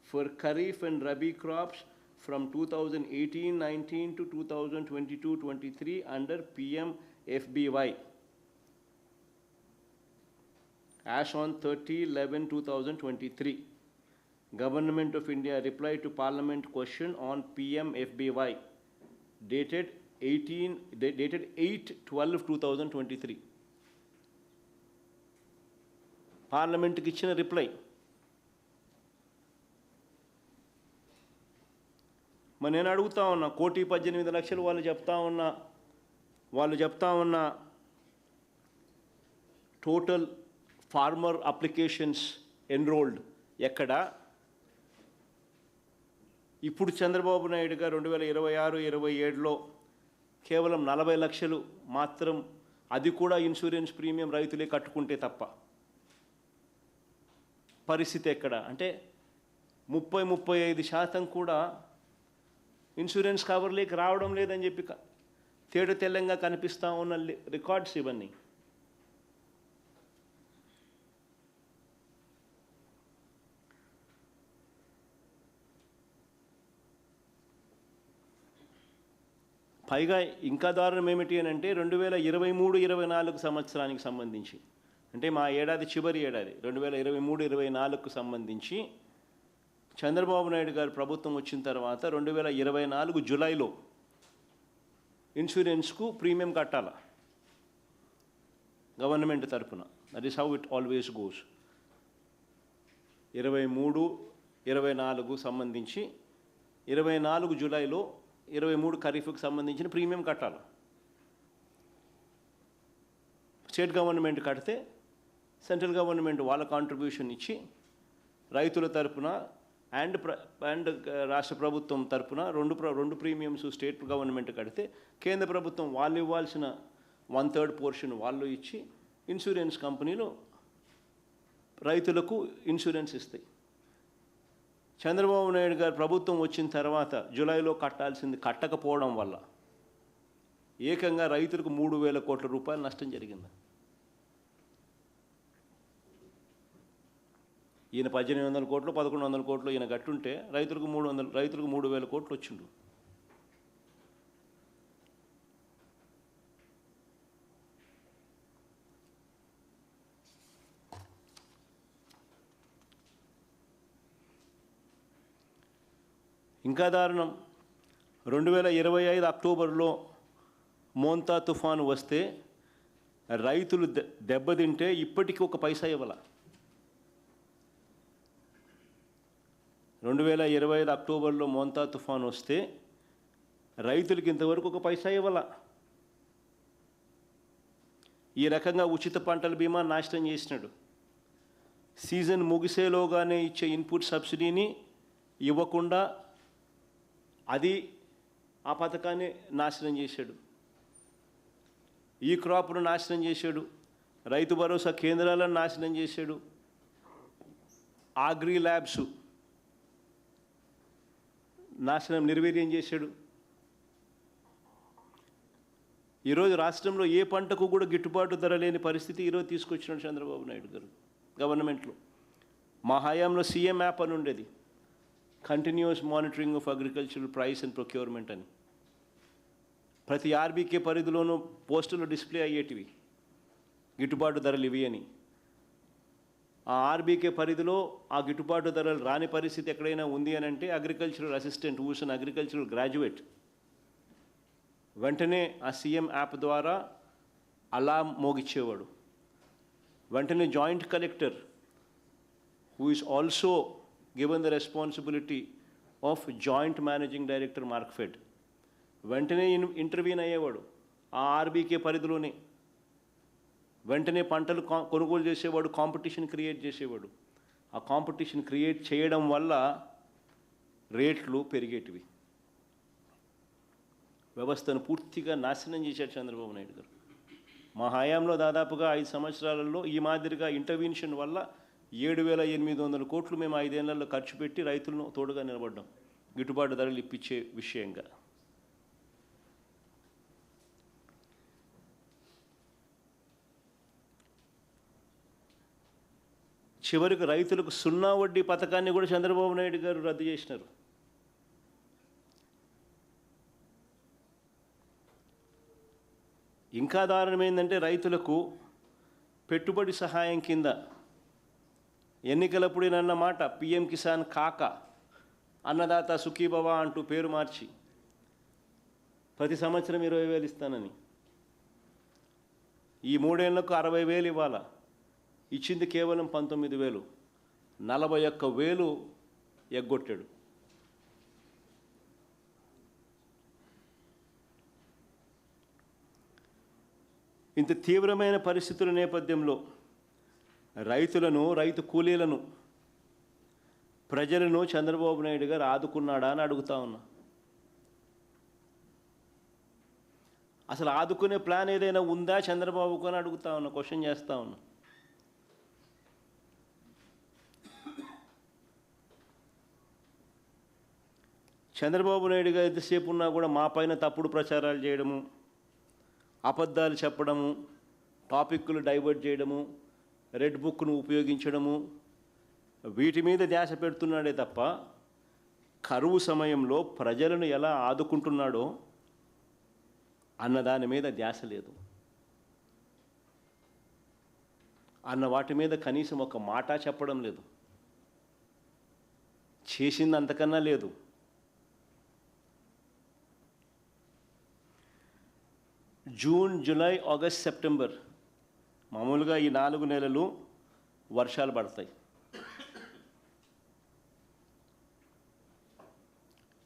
for Kharif and Rabi crops from 2018-19 to 2022-23 under PM FBY as on 30/11/2023. Government of India reply to Parliament question on PM FBY dated 8/12/2023. పార్లమెంట్కి ఇచ్చిన reply. మరి నేను అడుగుతా ఉన్నా, 1,18,00,000 వాళ్ళు చెప్తా ఉన్న total farmer applications enrolled ఎక్కడ? ఇప్పుడు చంద్రబాబు నాయుడు గారు 2026-27లో కేవలం 40 లక్షలు మాత్రం, అది కూడా ఇన్సూరెన్స్ ప్రీమియం రైతులే కట్టుకుంటే తప్ప. పరిస్థితి ఎక్కడ అంటే 30-35% కూడా ఇన్సూరెన్స్ కవర్లోకి రావడం లేదని చెప్పి తేట తెల్లంగా కనిపిస్తూ ఉన్న రికార్డ్స్ ఇవన్నీ. పైగా ఇంకా దారుణం ఏమిటి అని అంటే 2023-24 సంవత్సరానికి సంబంధించి, అంటే మా ఏడాది చివరి ఏడాది 2023-24కు సంబంధించి చంద్రబాబు నాయుడు గారు ప్రభుత్వం వచ్చిన తర్వాత 2024 జూలైలో ఇన్సూరెన్స్కు ప్రీమియం కట్టాల గవర్నమెంట్ తరఫున. That is how it always goes. 23, 24 సంబంధించి 24 జూలైలో 23 ఖరీఫ్కి సంబంధించిన ప్రీమియం కట్టాలి. స్టేట్ గవర్నమెంట్ కడితే సెంట్రల్ గవర్నమెంట్ వాళ్ళ కాంట్రిబ్యూషన్ ఇచ్చి రైతుల తరపున అండ్ రాష్ట్ర ప్రభుత్వం తరపున రెండు ప్రీమియమ్స్ స్టేట్ గవర్నమెంట్ కడితే కేంద్ర ప్రభుత్వం వాళ్ళు ఇవ్వాల్సిన 1/3 పోర్షన్ వాళ్ళు ఇచ్చి ఇన్సూరెన్స్ కంపెనీలు రైతులకు ఇన్సూరెన్స్ ఇస్తాయి. చంద్రబాబు నాయుడు గారు ప్రభుత్వం వచ్చిన తర్వాత జూలైలో కట్టాల్సింది కట్టకపోవడం వల్ల ఏకంగా రైతులకు 3,000 కోట్ల రూపాయలు నష్టం జరిగింది. ఈయన 1,800 కోట్లు 1,100 కోట్లు ఈయన కట్టుంటే రైతులకు 3,000 కోట్లు వచ్చిండు. ఇంకా దారుణం, 2025 అక్టోబర్లో మోంతా తుఫాను వస్తే రైతులు దెబ్బతింటే ఇప్పటికీ ఒక పైసా ఇవ్వాల. 2025 అక్టోబర్లో మోంతా తుఫాను వస్తే రైతులకి ఇంతవరకు ఒక పైసా ఇవ్వాల. ఈ రకంగా ఉచిత పంటల బీమా నాశనం చేసినాడు. సీజన్ ముగిసేలోగానే ఇచ్చే ఇన్పుట్ సబ్సిడీని ఇవ్వకుండా ఆ పథకాన్ని నాశనం చేశాడు. ఈ క్రాప్ను నాశనం చేశాడు. రైతు భరోసా కేంద్రాలను నాశనం చేశాడు. అగ్రి ల్యాబ్స్ నిర్వీర్యం చేశాడు. ఈరోజు రాష్ట్రంలో ఏ పంటకు కూడా గిట్టుబాటు ధర లేని పరిస్థితి ఈరోజు తీసుకొచ్చినాడు చంద్రబాబు నాయుడు గారు గవర్నమెంట్లో. మా హయాంలో సీఎం యాప్ అని ఉండేది, continuous monitoring of agricultural price and procurement అని. ప్రతి ఆర్బీకే పరిధిలోనూ పోస్టులు డిస్ప్లే అయ్యేటివి గిట్టుబాటు ధరలు ఇవి అని. ఆ ఆర్బీకే పరిధిలో ఆ గిట్టుబాటు ధరలు రాని పరిస్థితి ఎక్కడైనా ఉంది అని అంటే అగ్రికల్చరల్ అసిస్టెంట్ హూస్ అన్ అగ్రికల్చరల్ గ్రాడ్యుయేట్ వెంటనే ఆ సీఎం యాప్ ద్వారా అలారం మోగిచ్చేవాడు. వెంటనే joint collector who is also given the responsibility of joint managing director Markfed వెంటనే ఇంటర్వ్యూన్ అయ్యేవాడు ఆ ఆర్బీకే పరిధిలోనే. వెంటనే పంటలు కొనుగోలు చేసేవాడు, కాంపిటీషన్ క్రియేట్ చేసేవాడు. ఆ కాంపిటీషన్ క్రియేట్ చేయడం వల్ల రేట్లు పెరిగేటివి. వ్యవస్థను పూర్తిగా నాశనం చేశాడు చంద్రబాబు నాయుడు గారు. మా హయాంలో దాదాపుగా 5 సంవత్సరాలలో ఈ మాదిరిగా ఇంటర్వెన్షన్ వల్ల 7,800 కోట్లు మేము 5 ఏళ్లలో ఖర్చు పెట్టి రైతులను తోడుగా నిలబడ్డాం గిట్టుబాటు ధరలు ఇప్పించే విషయంగా. చివరికి రైతులకు 0 వడ్డీ పథకాన్ని కూడా చంద్రబాబు నాయుడు గారు రద్దు చేసినారు. ఇంకా దారుణం ఏంటంటే రైతులకు పెట్టుబడి సహాయం కింద ఎన్నికలప్పుడేనన్న మాట పిఎం కిసాన్ కాక అన్నదాత సుఖీభవ అంటూ పేరు మార్చి ప్రతి సంవత్సరం 20,000 ఇస్తానని ఈ 3 ఏళ్లకు 60,000 ఇవ్వాలా. ఇచ్చింది కేవలం 19,000, 41,000 ఎగ్గొట్టాడు. ఇంత తీవ్రమైన పరిస్థితుల నేపథ్యంలో రైతులను, రైతు కూలీలను, ప్రజలను చంద్రబాబు నాయుడు గారు ఆదుకున్నాడా అని అడుగుతా ఉన్నా. అసలు ఆదుకునే ప్లాన్ ఏదైనా ఉందా చంద్రబాబుకు అని అడుగుతా ఉన్నా, క్వశ్చన్ చేస్తూ ఉన్నా. చంద్రబాబు నాయుడు గారు ఎంతసేపు ఉన్నా కూడా మా పైన తప్పుడు ప్రచారాలు చేయడము, అబద్ధాలు చెప్పడము, టాపిక్లు డైవర్ట్ చేయడము, రెడ్ బుక్ను ఉపయోగించడము, వీటి మీద ధ్యాస పెడుతున్నాడే తప్ప కరువు సమయంలో ప్రజలను ఎలా ఆదుకుంటున్నాడో అన్న దాని మీద ధ్యాస లేదు. అన్న వాటి మీద కనీసం ఒక మాట చెప్పడం లేదు. చేసింది అంతకన్నా లేదు. జూన్, జూలై, ఆగస్ట్, సెప్టెంబర్ మామూలుగా ఈ 4 నెలలు వర్షాలు పడతాయి.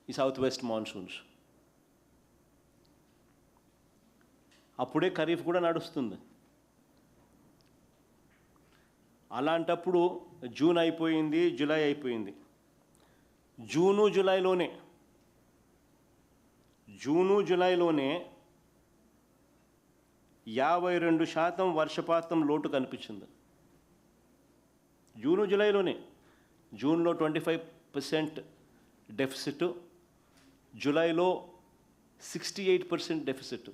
ఈ సౌత్ వెస్ట్ మాన్సూన్స్. అప్పుడే ఖరీఫ్ కూడా నడుస్తుంది. అలాంటప్పుడు జూన్ అయిపోయింది, జూలై అయిపోయింది. జూను జూలైలోనే 52% వర్షపాతం లోటు కనిపించింది. జూను జూలైలోనే. జూన్లో 25% డెఫిసిట్, జూలైలో 68% డెఫిసిట్.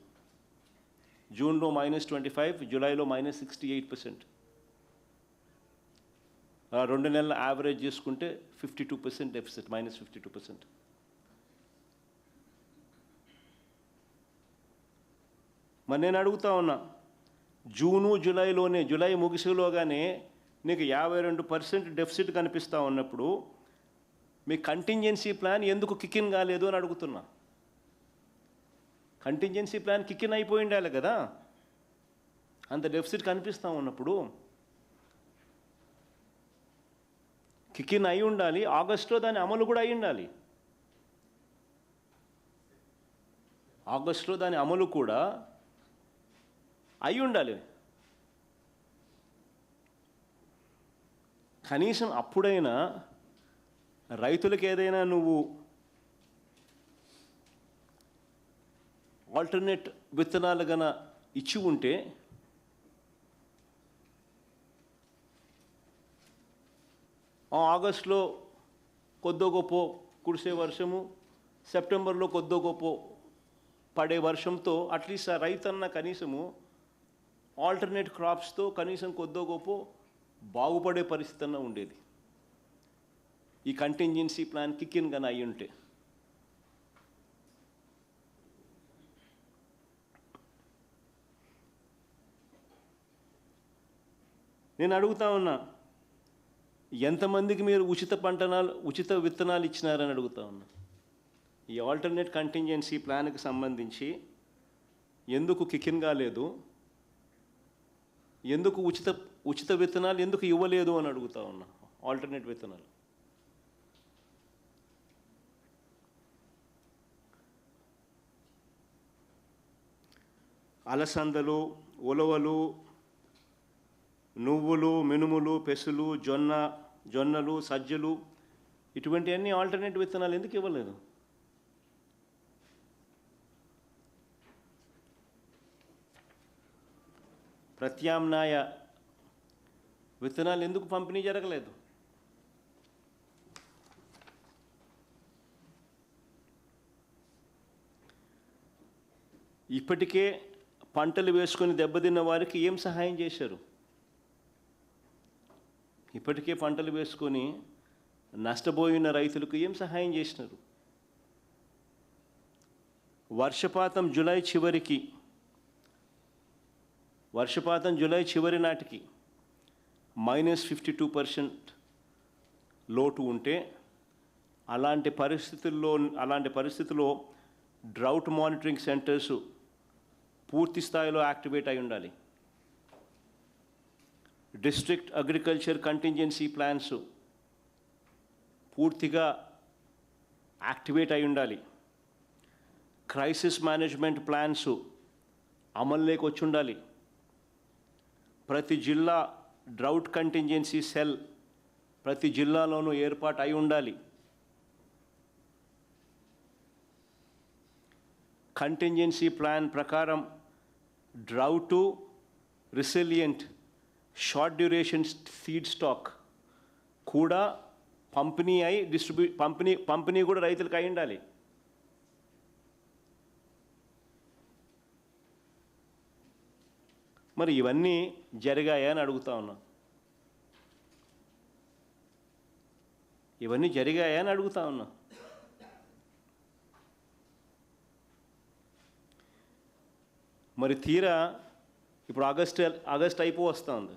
జూన్లో -25, జూలైలో -68%. 2 నెలల యావరేజ్ చేసుకుంటే 52% డెఫిసిట్, -52%. మరి నేను అడుగుతా ఉన్నా, జూను జూలైలోనే, జూలై ముగిసేలోగానే నీకు 52% డెఫిసిట్ కనిపిస్తూ ఉన్నప్పుడు మీ కంటింజెన్సీ ప్లాన్ ఎందుకు కిక్ఇన్ కాలేదు అని అడుగుతున్నా. కంటింజెన్సీ ప్లాన్ కిక్ఇన్ అయిపోయి ఉండాలి కదా, అంత డెఫిసిట్ కనిపిస్తూ ఉన్నప్పుడు. కిక్ఇన్ అయి ఉండాలి, ఆగస్టులో దాని అమలు కూడా అయి ఉండాలి. ఆగస్టులో దాని అమలు కూడా అయి ఉండాలి. కనీసం అప్పుడైనా రైతులకు ఏదైనా నువ్వు ఆల్టర్నేట్ విత్తనాలు గన ఇచ్చి ఉంటే ఆగస్టులో కొద్దో గొప్ప కురిసే వర్షము, సెప్టెంబర్లో కొద్దో గొప్ప పడే వర్షంతో అట్లీస్ట్ ఆ రైతన్న కనీసము ఆల్టర్నేట్ క్రాప్స్తో కనీసం కొద్దో గొప్ప బాగుపడే పరిస్థితి అన్న ఉండేది. ఈ కంటింజెన్సీ ప్లాన్ కిక్ఇన్ గాని అయి ఉంటే. నేను అడుగుతా ఉన్నా, ఎంతమందికి మీరు ఉచిత విత్తనాలు ఇచ్చినారని అడుగుతా ఉన్నా. ఈ ఆల్టర్నేట్ కంటింజెన్సీ ప్లాన్కి సంబంధించి ఎందుకు కిక్ఇన్ కాలేదు, ఎందుకు ఉచిత విత్తనాలు ఎందుకు ఇవ్వలేదు అని అడుగుతా ఉన్నా. ఆల్టర్నేట్ విత్తనాలు అలసందలు, ఉలవలు, నువ్వులు, మినుములు, పెసులు, జొన్నలు, సజ్జలు, ఇటువంటి అన్ని ఆల్టర్నేట్ విత్తనాలు ఎందుకు ఇవ్వలేదు? ప్రత్యామ్నాయ విత్తనాలు ఎందుకు పంపిణీ జరగలేదు? ఇప్పటికే పంటలు వేసుకొని దెబ్బతిన్న వారికి ఏం సహాయం చేశారు? ఇప్పటికే పంటలు వేసుకొని నష్టపోయిన రైతులకు ఏం సహాయం చేసినారు? వర్షపాతం జూలై చివరి నాటికి -52% లోటు ఉంటే, అలాంటి పరిస్థితుల్లో డ్రౌట్ మానిటరింగ్ సెంటర్స్ పూర్తి స్థాయిలో యాక్టివేట్ అయి ఉండాలి. డిస్ట్రిక్ట్ అగ్రికల్చర్ కంటింజెన్సీ ప్లాన్స్ పూర్తిగా యాక్టివేట్ అయి ఉండాలి. క్రైసిస్ మేనేజ్మెంట్ ప్లాన్స్ అమల్లోకి వచ్చి ఉండాలి. ప్రతి జిల్లా డ్రౌట్ కంటింజెన్సీ సెల్ ప్రతి జిల్లాలోనూ ఏర్పాటు అయి ఉండాలి. కంటింజెన్సీ ప్లాన్ ప్రకారం drought resilient short duration seed stock కూడా పంపిణీ కూడా రైతులకు అయి ఉండాలి. మరి ఇవన్నీ జరిగాయా అని అడుగుతా ఉన్నా. ఇవన్నీ జరిగాయా అని అడుగుతా ఉన్నా. మరి తీరా ఇప్పుడు ఆగస్ట్ వస్తుంది.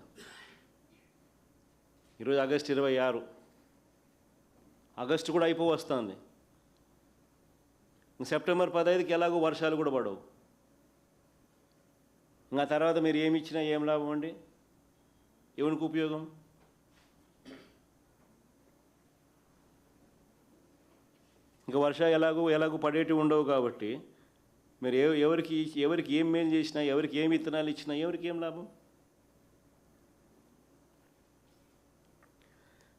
ఈరోజు ఆగస్టు 26, ఆగస్టు కూడా వస్తుంది. సెప్టెంబర్ 15కి ఎలాగో వర్షాలు కూడా పడవు. ఇంకా తర్వాత మీరు ఏమి ఇచ్చినా ఏం లాభం అండి? ఎవరికి ఉపయోగం? ఇక వర్షాలు ఎలాగో పడేటివి ఉండవు కాబట్టి మీరు ఎవరికి ఏం మేలు చేసినా, ఎవరికి ఏం విత్తనాలు ఇచ్చినా ఎవరికి ఏం లాభం?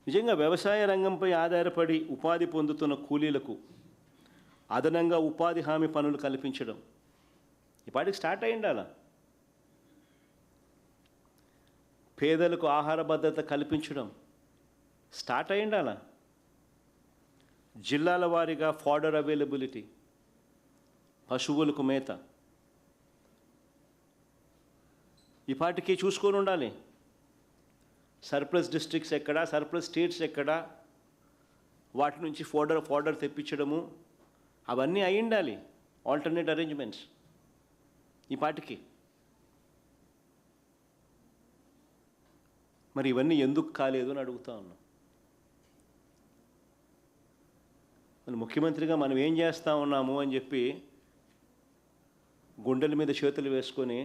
నిజంగా వ్యవసాయ రంగంపై ఆధారపడి ఉపాధి పొందుతున్న కూలీలకు అదనంగా ఉపాధి హామీ పనులు కల్పించడం ఇప్పటికి స్టార్ట్ అయ్యింది. అలా పేదలకు ఆహార భద్రత కల్పించడం స్టార్ట్ అయ్యింది. అలా జిల్లాల వారీగా ఫాడర్ అవైలబిలిటీ, పశువులకు మేత ఇప్పటికీ చూసుకొని ఉండాలి. సర్ప్లస్ డిస్ట్రిక్ట్స్ ఎక్కడ, సర్ప్లస్ స్టేట్స్ ఎక్కడ, వాటి నుంచి ఫోడర్ తెప్పించడము అవన్నీ అయి ఉండాలి. ఆల్టర్నేట్ అరేంజ్మెంట్స్ ఈ పాటికి. మరి ఇవన్నీ ఎందుకు కాలేదు అని అడుగుతా ఉన్నాం. మరి ముఖ్యమంత్రిగా మనం ఏం చేస్తూ ఉన్నాము అని చెప్పి గుండెల మీద చేతులు వేసుకొని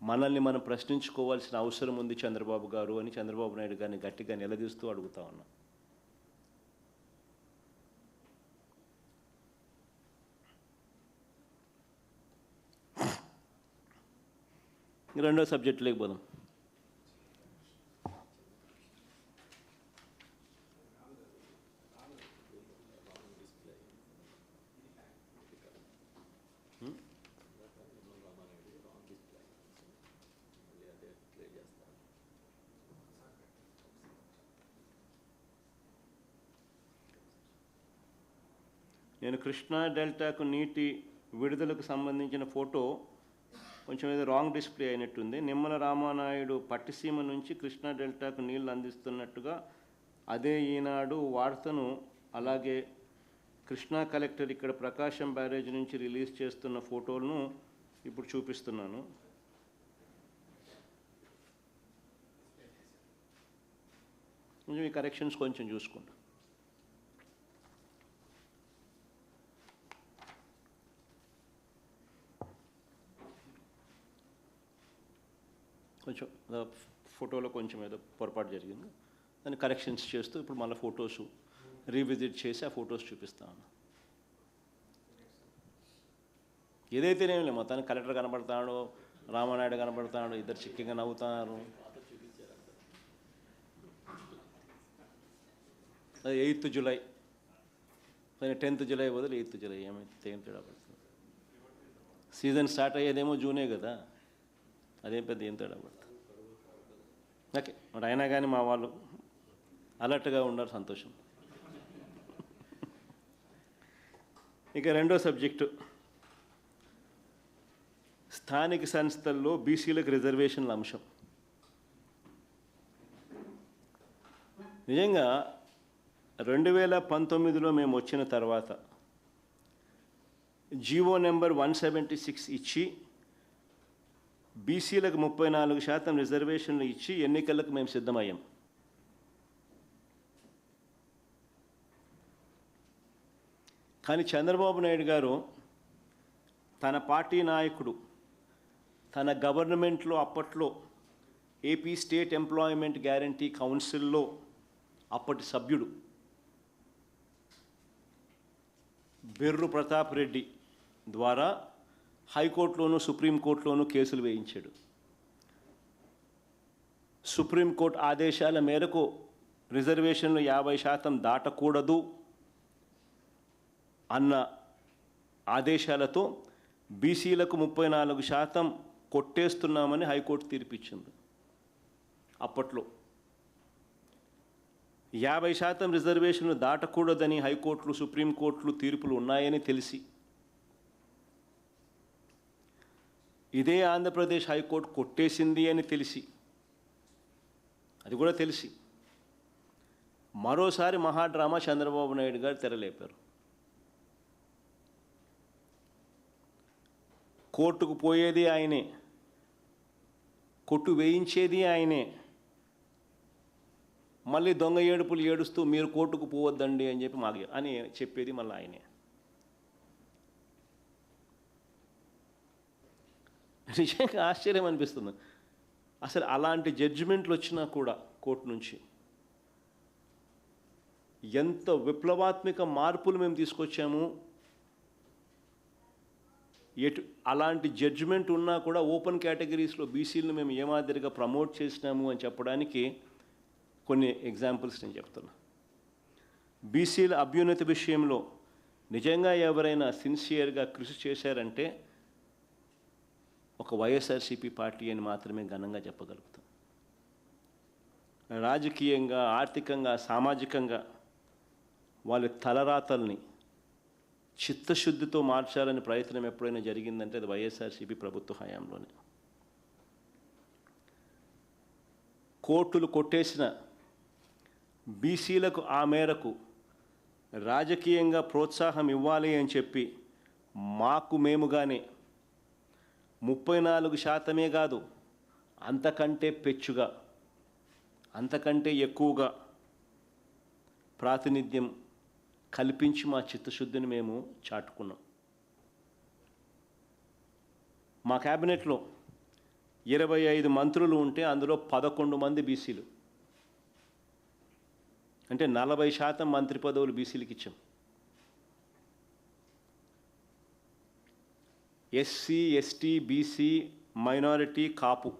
మనల్ని మనం ప్రశ్నించుకోవాల్సిన అవసరం ఉంది చంద్రబాబు గారు అని చంద్రబాబు నాయుడు గారిని గట్టిగా నిలదీస్తూ అడుగుతా ఉన్నాం. రెండో సబ్జెక్టులోకి పోదాం. నేను కృష్ణా డెల్టాకు నీటి విడుదలకు సంబంధించిన ఫోటో కొంచెం ఏదో రాంగ్ డిస్ప్లే అయినట్టుంది. నిమ్మల రామానాయుడు పట్టిసీమ నుంచి కృష్ణా డెల్టాకు నీళ్లు అందిస్తున్నట్టుగా అదే ఈనాడు వార్తను, అలాగే కృష్ణా కలెక్టర్ ఇక్కడ ప్రకాశం బ్యారేజ్ నుంచి రిలీజ్ చేస్తున్న ఫోటోలను ఇప్పుడు చూపిస్తున్నాను. కొంచెం ఈ కరెక్షన్స్ కొంచెం చూసుకోండి. కొంచెం ఫోటోలో కొంచెం ఏదో పొరపాటు జరిగింది, దాన్ని కరెక్షన్స్ చేస్తూ ఇప్పుడు మళ్ళీ ఫొటోస్ రీవిజిట్ చేసి ఆ ఫొటోస్ చూపిస్తాను. ఏదైతేనేం లేదు, మొత్తానికి కలెక్టర్ కనబడతాడు, రామానాయుడు కనబడతాడు, ఇద్దరు చిక్కిగా నవ్వుతున్నారు. అది 8th జూలై, 10th జూలై బదులు 8th జూలై. ఏమైతే ఏం తేడా పడుతుంది? సీజన్ స్టార్ట్ అయ్యేదేమో జూనే కదా, అదేం పెద్ద ఏం తేడా పడుతుంది. ఓకే, మరి అయినా కానీ మా వాళ్ళు అలర్ట్గా ఉన్నారు, సంతోషం. ఇక రెండో సబ్జెక్టు, స్థానిక సంస్థల్లో బీసీలకు రిజర్వేషన్ల అంశం. నిజంగా 2019లో మేము వచ్చిన తర్వాత జీవో నెంబర్ 176 ఇచ్చి బీసీలకు 34% రిజర్వేషన్లు ఇచ్చి ఎన్నికలకు మేము సిద్ధమయ్యాం. కానీ చంద్రబాబు నాయుడు గారు తన పార్టీ నాయకుడు, తన గవర్నమెంట్లో అప్పట్లో ఏపీ స్టేట్ ఎంప్లాయ్మెంట్ గ్యారంటీ కౌన్సిల్లో అప్పటి సభ్యుడు బెర్రు ప్రతాప్ రెడ్డి ద్వారా హైకోర్టులోనూ సుప్రీంకోర్టులోనూ కేసులు వేయించాడు. సుప్రీంకోర్టు ఆదేశాల మేరకు రిజర్వేషన్లు 50% దాటకూడదు అన్న ఆదేశాలతో బీసీలకు 34% కొట్టేస్తున్నామని హైకోర్టు తీర్పిచ్చింది. అప్పట్లో 50% రిజర్వేషన్లు దాటకూడదని హైకోర్టులు, సుప్రీంకోర్టులు తీర్పులు ఉన్నాయని తెలిసి ఇదే ఆంధ్రప్రదేశ్ హైకోర్టు కొట్టేసింది అని తెలిసి, అది కూడా తెలిసి మరోసారి మహాడ్రామా చంద్రబాబు నాయుడు గారు తెరలేపారు. కోర్టుకు పోయేది ఆయనే, కొట్టు వేయించేది ఆయనే, మళ్ళీ దొంగ ఏడుపులు ఏడుస్తూ మీరు కోర్టుకు పోవద్దండి అని చెప్పి మాకు అని చెప్పేది మళ్ళీ ఆయనే. నిజంగా ఆశ్చర్యం అనిపిస్తుంది. అసలు అలాంటి జడ్జిమెంట్లు వచ్చినా కూడా కోర్టు నుంచి ఎంత విప్లవాత్మక మార్పులు మేము తీసుకొచ్చాము. అలాంటి జడ్జిమెంట్ ఉన్నా కూడా ఓపెన్ కేటగిరీస్లో బీసీలను మేము ఏ మాదిరిగా ప్రమోట్ చేసినాము అని చెప్పడానికి కొన్ని ఎగ్జాంపుల్స్ నేను చెప్తున్నా. బీసీల అభ్యున్నతి విషయంలో నిజంగా ఎవరైనా సిన్సియర్గా కృషి చేశారంటే ఒక వైఎస్ఆర్సీపీ పార్టీ అని మాత్రమే ఘనంగా చెప్పగలుగుతాం. రాజకీయంగా, ఆర్థికంగా, సామాజికంగా వాళ్ళ తలరాతల్ని చిత్తశుద్ధితో మార్చాలని ప్రయత్నం ఎప్పుడైనా జరిగిందంటే అది వైఎస్ఆర్సీపీ ప్రభుత్వ హయాంలోనే. కోర్టులు కొట్టేసిన బీసీలకు ఆ మేరకు రాజకీయంగా ప్రోత్సాహం ఇవ్వాలి అని చెప్పి మాకు మేముగానే 34% కాదు, అంతకంటే పెచ్చుగా, అంతకంటే ఎక్కువగా ప్రాతినిధ్యం కల్పించి మా చిత్తశుద్ధిని మేము చాటుకున్నాం. మా క్యాబినెట్లో 25 మంత్రులు ఉంటే అందులో 11 మంది బీసీలు, అంటే 40% మంత్రి పదవులు బీసీలకు ఇచ్చాం. ఎస్సీ, ఎస్టీ, బీసీ, మైనారిటీ, కాపు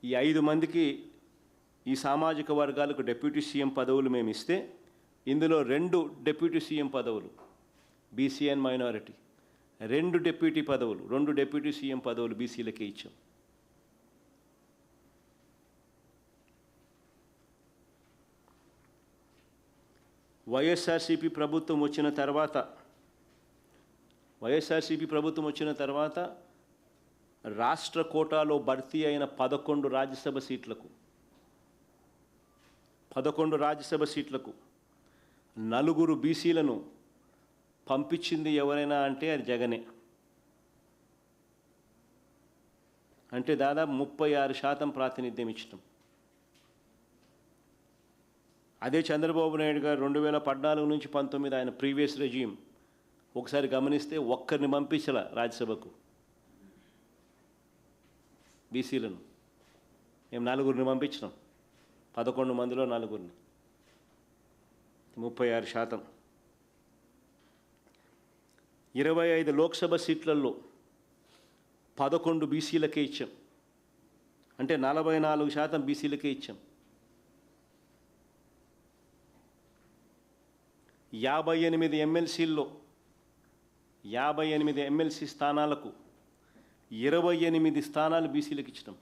ఈ 5 మందికి ఈ సామాజిక వర్గాలకు డిప్యూటీ సీఎం పదవులు మేము ఇస్తే ఇందులో 2 డిప్యూటీ సీఎం పదవులు BC and minority, 2 deputy CM పదవులు బీసీలకే ఇచ్చాం. వైఎస్ఆర్సీపీ ప్రభుత్వం వచ్చిన తర్వాత రాష్ట్ర కోటాలో భర్తీ అయిన 11 రాజ్యసభ సీట్లకు 4 బీసీలను పంపించింది ఎవరైనా అంటే అది జగనే. అంటే దాదాపు 36% ప్రాతినిధ్యం ఇచ్చినాం. అదే చంద్రబాబు నాయుడు గారు 2014 నుంచి 19 ఆయన ప్రీవియస్ రెజ్యూమ్ ఒకసారి గమనిస్తే ఒక్కరిని పంపించలా రాజ్యసభకు బీసీలను. మేము 4 పంపించినాం, 11 మందిలో 4, 36%. 25 లోక్సభ సీట్లలో 11 బీసీలకే ఇచ్చాం, అంటే 44% బీసీలకే ఇచ్చాం. 58 ఎమ్మెల్సీల్లో 58 ఎమ్మెల్సీ స్థానాలకు 28 స్థానాలు బీసీలకు ఇచ్చినాం.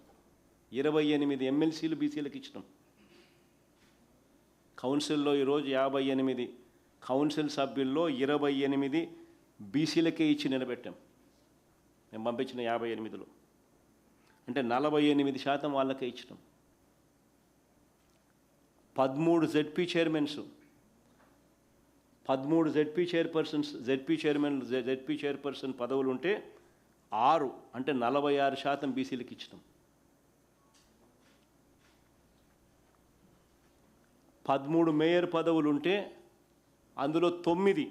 28 ఎమ్మెల్సీలు బీసీలకు ఇచ్చినాం. కౌన్సిల్లో ఈరోజు 58 కౌన్సిల్ సభ్యుల్లో 28 బీసీలకే ఇచ్చి నిలబెట్టాం. మేము పంపించిన 58లో అంటే 48% వాళ్ళకే ఇచ్చినాం. 13 జెడ్పీ చైర్పర్సన్ పదవులు ఉంటే 6 అంటే 46% బీసీలకు ఇచ్చినాం. 13 మేయర్ పదవులు ఉంటే అందులో 9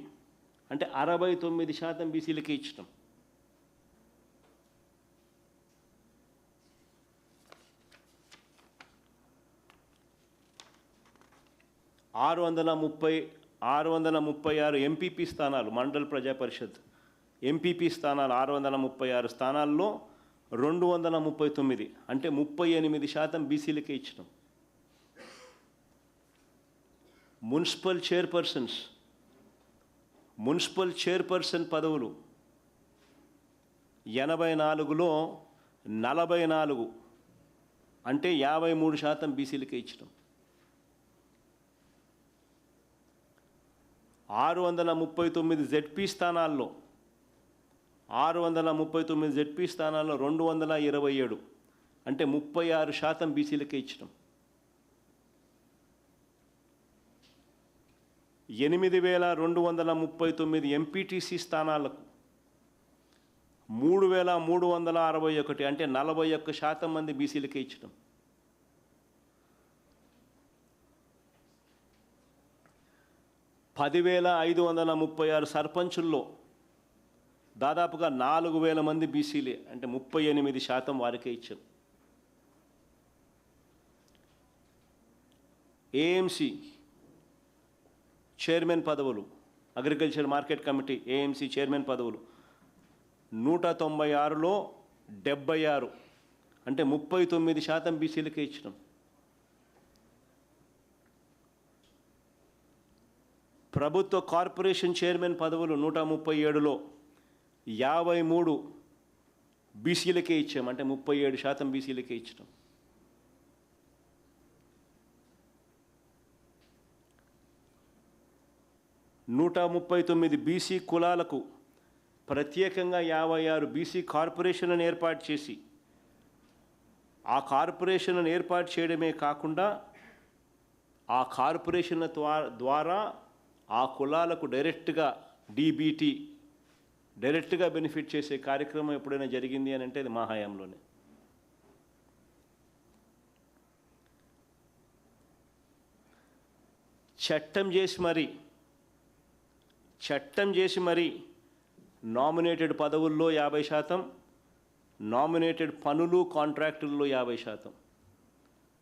అంటే 69% బీసీలకే ఇచ్చినాం. ఆరు 636 ఎంపీపీ స్థానాలు, మండల్ ప్రజా పరిషత్ ఎంపీపీ స్థానాలు 636 స్థానాల్లో 239 అంటే 38% బీసీలకే ఇచ్చినాం. మున్సిపల్ చైర్పర్సన్ పదవులు 84లో 44 అంటే 53% బీసీలకే ఇచ్చినాం. 639 జెడ్పీ స్థానాల్లో 227 అంటే 36% బీసీలకే ఇచ్చినాం. 8239 ఎంపీటీసీ స్థానాలకు 3361 అంటే 41% మంది బీసీలకే ఇచ్చినాం. 10,536 సర్పంచుల్లో దాదాపుగా 4,000 మంది బీసీలే అంటే 38% వారికే ఇచ్చాం. ఏఎంసీ చైర్మన్ పదవులు, agriculture market committee AMC chairman పదవులు 196లో 76, అంటే 39% బీసీలకే ఇచ్చినాం. ప్రభుత్వ కార్పొరేషన్ చైర్మన్ పదవులు 137లో 53 బీసీలకే ఇచ్చాం, అంటే 37% బీసీలకే ఇచ్చినాం. నూట 39 బీసీ కులాలకు ప్రత్యేకంగా 56 బీసీ కార్పొరేషన్లను ఏర్పాటు చేసి, ఆ కార్పొరేషన్లను ఏర్పాటు చేయడమే కాకుండా ఆ కార్పొరేషన్ల ద్వారా ఆ కులాలకు డైరెక్ట్గా డీబీటీ డైరెక్ట్గా బెనిఫిట్ చేసే కార్యక్రమం ఎప్పుడైనా జరిగింది అని అంటే అది మా హయాంలోనే. చట్టం చేసి మరి నామినేటెడ్ పదవుల్లో 50%, నామినేటెడ్ పనులు కాంట్రాక్టుల్లో 50%,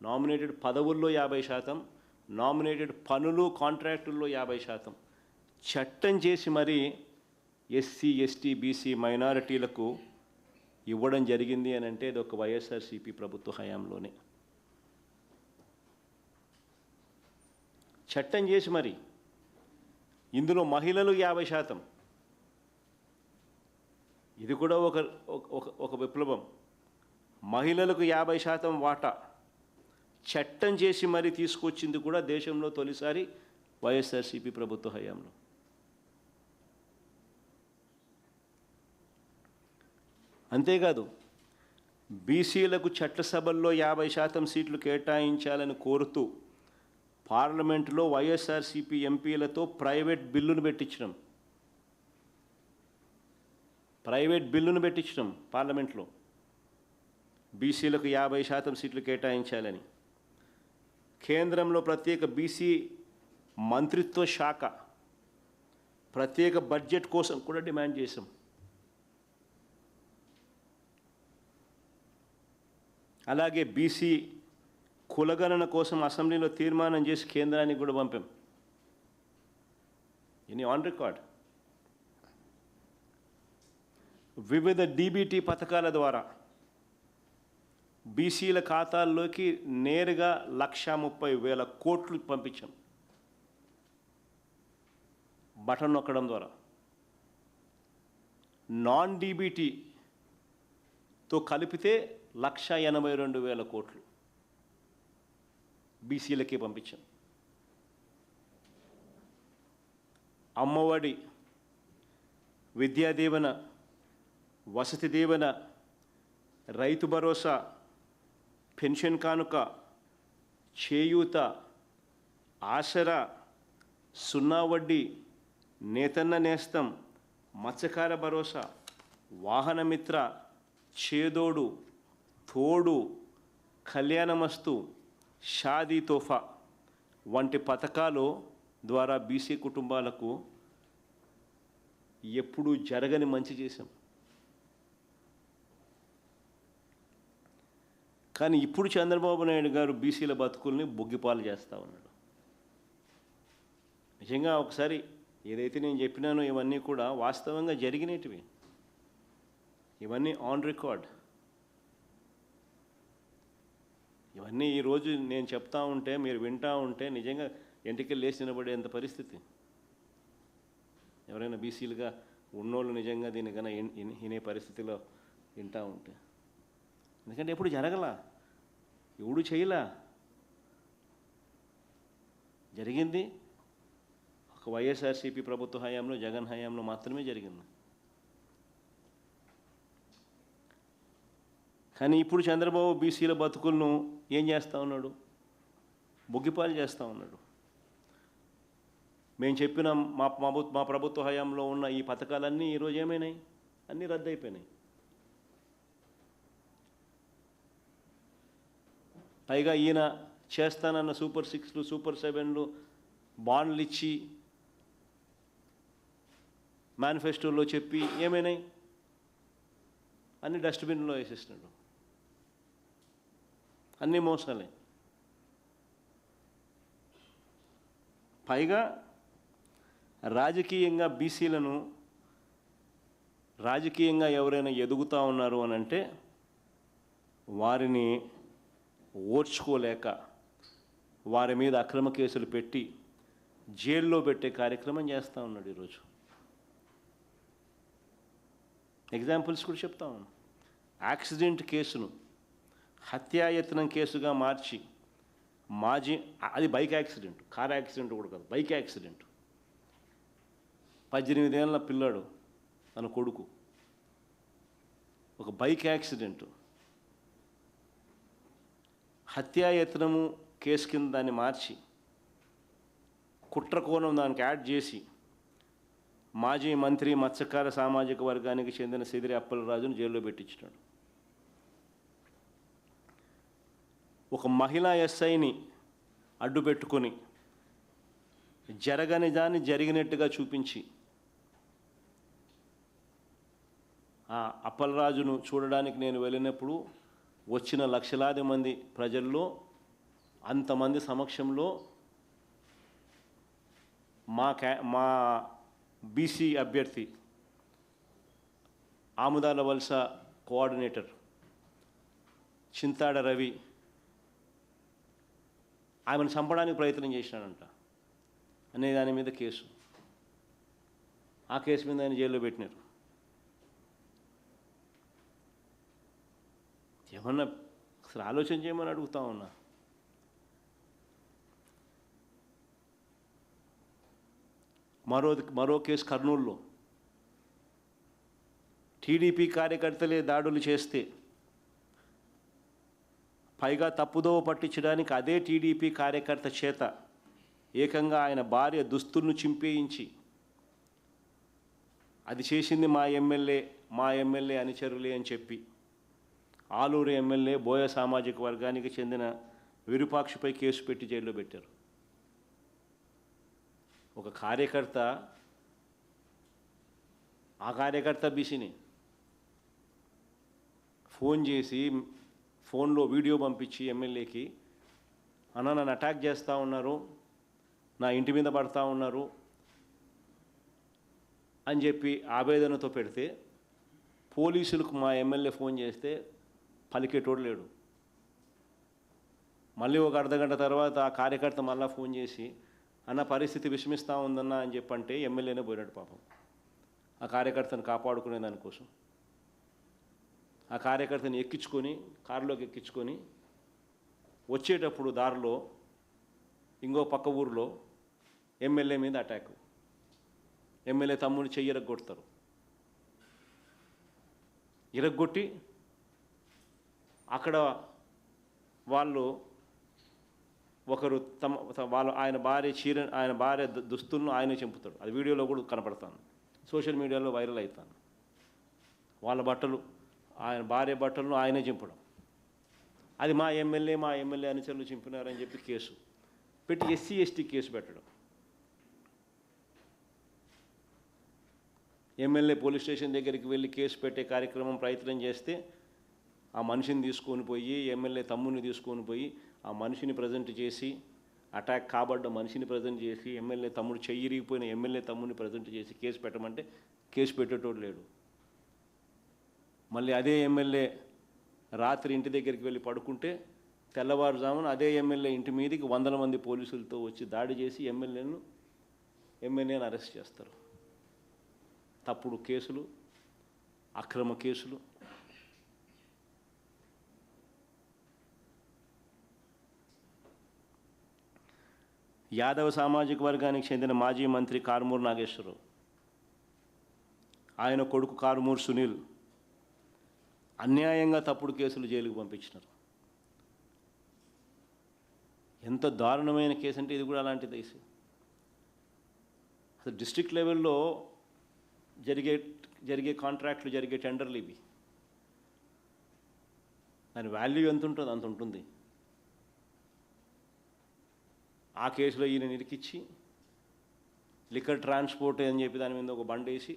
నామినేటెడ్ పదవుల్లో 50%, నామినేటెడ్ పనులు కాంట్రాక్టుల్లో 50% చట్టం చేసి మరి ఎస్సీ, ఎస్టీ, బీసీ మైనారిటీలకు ఇవ్వడం జరిగింది అని అంటే ఇది ఒక వైఎస్ఆర్సీపీ ప్రభుత్వ హయాంలోనే. చట్టం చేసి మరి ఇందులో మహిళలు 50%, ఇది కూడా ఒక విప్లవం. మహిళలకు 50% వాటా చట్టం చేసి మరి తీసుకొచ్చింది కూడా దేశంలో తొలిసారి వైఎస్ఆర్సీపీ ప్రభుత్వ హయాంలో. అంతేకాదు బీసీలకు చట్టసభల్లో 50% సీట్లు కేటాయించాలని కోరుతూ పార్లమెంటులో వైఎస్ఆర్సీపీ ఎంపీలతో ప్రైవేట్ బిల్లును పెట్టించడం పార్లమెంట్లో, బీసీలకు 50% సీట్లు కేటాయించాలని. కేంద్రంలో ప్రత్యేక బీసీ మంత్రిత్వ శాఖ ప్రత్యేక బడ్జెట్ కోసం కూడా డిమాండ్ చేశాం. అలాగే బీసీ కులగణన కోసం అసెంబ్లీలో తీర్మానం చేసి కేంద్రానికి కూడా పంపాం. ఇది ఆన్ రికార్డ్. వివిధ డీబీటీ పథకాల ద్వారా బీసీల ఖాతాల్లోకి నేరుగా 1,30,000 కోట్లు పంపించాం బటన్ నొక్కడం ద్వారా. నాన్ డీబీటీతో కలిపితే 1,82,000 కోట్లు బీసీలకే పంపించాం. అమ్మఒడి, విద్యా దీవెన, వసతి దీవెన, రైతు భరోసా, పెన్షన్ కానుక, చేయూత, ఆసరా, సున్నా వడ్డీ, నేతన్న నేస్తం, మత్స్యకార భరోసా, వాహనమిత్ర, చేదోడు, తోడు, కళ్యాణమస్తు, షాదీ తోఫా వంటి పథకాలు ద్వారా బీసీ కుటుంబాలకు ఎప్పుడూ జరగని మంచి చేశాం. కానీ ఇప్పుడు చంద్రబాబు నాయుడు గారు బీసీల బతుకుల్ని బొగ్గిపాలు చేస్తూ ఉన్నాడు. నిజంగా ఒకసారి ఏదైతే నేను చెప్పినానో ఇవన్నీ కూడా వాస్తవంగా జరిగినటివి, ఇవన్నీ ఆన్ రికార్డ్. ఇవన్నీ ఈరోజు నేను చెప్తా ఉంటే మీరు వింటూ ఉంటే నిజంగా ఎంటికలు లేచి నిలబడేంత పరిస్థితి. ఎవరైనా బీసీలుగా ఉన్నోళ్ళు నిజంగా దీని కన్నా వినే పరిస్థితిలో వింటూ ఉంటే, ఎందుకంటే ఎప్పుడు జరగలా, ఎవడు చేయలా. జరిగింది ఒక వైఎస్ఆర్సీపీ ప్రభుత్వ హయాంలో, జగన్ హయాంలో మాత్రమే జరిగింది. కానీ ఇప్పుడు చంద్రబాబు బీసీల బతుకులను ఏం చేస్తూ ఉన్నాడు? బొగ్గిపాలు చేస్తూ ఉన్నాడు. మేము చెప్పిన మా ప్రభుత్వ హయాంలో ఉన్న ఈ పథకాలన్నీ ఈరోజు ఏమైనాయి? అన్నీ రద్దయిపోయినాయి. పైగా ఈయన చేస్తానన్న సూపర్ 6లు, సూపర్ 7లు, బాండ్లు ఇచ్చి మేనిఫెస్టోలో చెప్పి ఏమైనాయి? అన్ని డస్ట్బిన్లో వేసేసినాడు. అన్నీ మోసాలే. పైగా రాజకీయంగా బీసీలను రాజకీయంగా ఎవరైనా ఎదుగుతూ ఉన్నారు అని అంటే వారిని ఓర్చుకోలేక వారి మీద అక్రమ కేసులు పెట్టి జైల్లో పెట్టే కార్యక్రమం చేస్తూ ఉన్నాడు ఈరోజు. ఎగ్జాంపుల్స్ కూడా చెప్తా ఉన్నాను. యాక్సిడెంట్ కేసును హత్యాయత్నం కేసుగా మార్చి అది బైక్ యాక్సిడెంట్, కార్ యాక్సిడెంట్ కూడా కాదు, బైక్ యాక్సిడెంట్. 18 ఏళ్ళ పిల్లాడు తన కొడుకు, ఒక బైక్ యాక్సిడెంట్ హత్యాయత్నము కేసు కింద దాన్ని మార్చి కుట్ర కోణం దానికి యాడ్ చేసి మాజీ మంత్రి మత్స్యకార సామాజిక వర్గానికి చెందిన సిదిరి అప్పలరాజును జైల్లో పెట్టించినాడు. ఒక మహిళా ఎస్ఐని అడ్డుపెట్టుకొని జరగని దాన్ని జరిగినట్టుగా చూపించి ఆ అప్పలరాజును చూడడానికి నేను వెళ్ళినప్పుడు వచ్చిన లక్షలాది మంది ప్రజల్లో అంతమంది సమక్షంలో మా బీసీ అభ్యర్థి ఆముదాల వలస కోఆర్డినేటర్ చింతాడ రవి ఆమెను చంపడానికి ప్రయత్నం చేసినాడంట అనే దాని మీద కేసు. ఆ కేసు మీద ఆయన జైల్లో పెట్టినారు. ఏమన్నా అసలు ఆలోచన చేయమని అడుగుతా ఉన్నా. మరో కేసు కర్నూలులో టీడీపీ కార్యకర్తలే దాడులు చేస్తే పైగా తప్పుదోవ పట్టించడానికి అదే టీడీపీ కార్యకర్త చేత ఏకంగా ఆయన భార్య దుస్తులను చింపేయించి అది చేసింది మా ఎమ్మెల్యే అనుచరులే అని చెప్పి ఆలూరు ఎమ్మెల్యే బోయ సామాజిక వర్గానికి చెందిన విరూపాక్షపై కేసు పెట్టి జైల్లో పెట్టారు. ఒక కార్యకర్త, ఆ కార్యకర్త బీసీని ఫోన్ చేసి ఫోన్లో వీడియో పంపించి ఎమ్మెల్యేకి, అన్న నన్ను అటాక్ చేస్తూ ఉన్నారు, నా ఇంటి మీద పడతా ఉన్నారు అని చెప్పి ఆవేదనతో పెడితే పోలీసులకు మా ఎమ్మెల్యే ఫోన్ చేస్తే పలికేటోడు లేడు. మళ్ళీ ఒక అర్ధగంట తర్వాత ఆ కార్యకర్త మళ్ళీ ఫోన్ చేసి అన్న పరిస్థితి విషమిస్తూ ఉందన్న అని చెప్పంటే ఎమ్మెల్యేనే పోయినాడు పాపం. ఆ కార్యకర్తను కాపాడుకునే దానికోసం ఆ కార్యకర్తని ఎక్కించుకొని కారులోకి ఎక్కించుకొని వచ్చేటప్పుడు దారిలో ఇంకో పక్క ఊరిలో ఎమ్మెల్యే మీద అటాక్. ఎమ్మెల్యే తమ్ముని చెయ్యి ఇరగొడతారు. ఇరగొట్టి అక్కడ వాళ్ళు ఒకరు ఆయన భార్య దుస్తులను ఆయనే చంపుతాడు. అది వీడియోలో కూడా కనపడతాను, సోషల్ మీడియాలో వైరల్ అవుతాను. వాళ్ళ బట్టలు, ఆయన భార్య బట్టలను ఆయనే చింపడం. అది మా ఎమ్మెల్యే అనుచరులు చింపినారని చెప్పి కేసు పెట్టి ఎస్సీ ఎస్టీ కేసు పెట్టడం. ఎమ్మెల్యే పోలీస్ స్టేషన్ దగ్గరికి వెళ్ళి కేసు పెట్టే కార్యక్రమం ప్రయత్నం చేస్తే ఆ మనిషిని తీసుకొని పోయి, ఎమ్మెల్యే తమ్ముని తీసుకొని పోయి ఆ మనిషిని ప్రజెంట్ చేసి, అటాక్ కాబడ్డ మనిషిని ప్రజెంట్ చేసి, ఎమ్మెల్యే తమ్ముడు చెయ్యిరిగిపోయిన ఎమ్మెల్యే తమ్ముని ప్రజెంట్ చేసి కేసు పెట్టమంటే కేసు పెట్టేటోడు లేడు. మళ్ళీ అదే ఎమ్మెల్యే రాత్రి ఇంటి దగ్గరికి వెళ్ళి పడుకుంటే తెల్లవారుజామున అదే ఎమ్మెల్యే ఇంటి మీదకి 100 మంది పోలీసులతో వచ్చి దాడి చేసి ఎమ్మెల్యేని అరెస్ట్ చేస్తారు. తప్పుడు కేసులు, అక్రమ కేసులు. యాదవ సామాజిక వర్గానికి చెందిన మాజీ మంత్రి కారుమూరు నాగేశ్వరరావు, ఆయన కొడుకు కారుమూరు సునీల్ అన్యాయంగా తప్పుడు కేసులు జైలుకు పంపించినారు. ఎంత దారుణమైన కేసు అంటే ఇది కూడా అలాంటిది. అసలు డిస్ట్రిక్ట్ లెవెల్లో జరిగే కాంట్రాక్ట్లు, జరిగే టెండర్లు ఇవి. దాని వాల్యూ ఎంత ఉంటుందో అంత ఉంటుంది. ఆ కేసులో ఈయన నిరికిచ్చి లిక్కర్ ట్రాన్స్పోర్ట్ అని చెప్పి దాని మీద ఒక బండి వేసి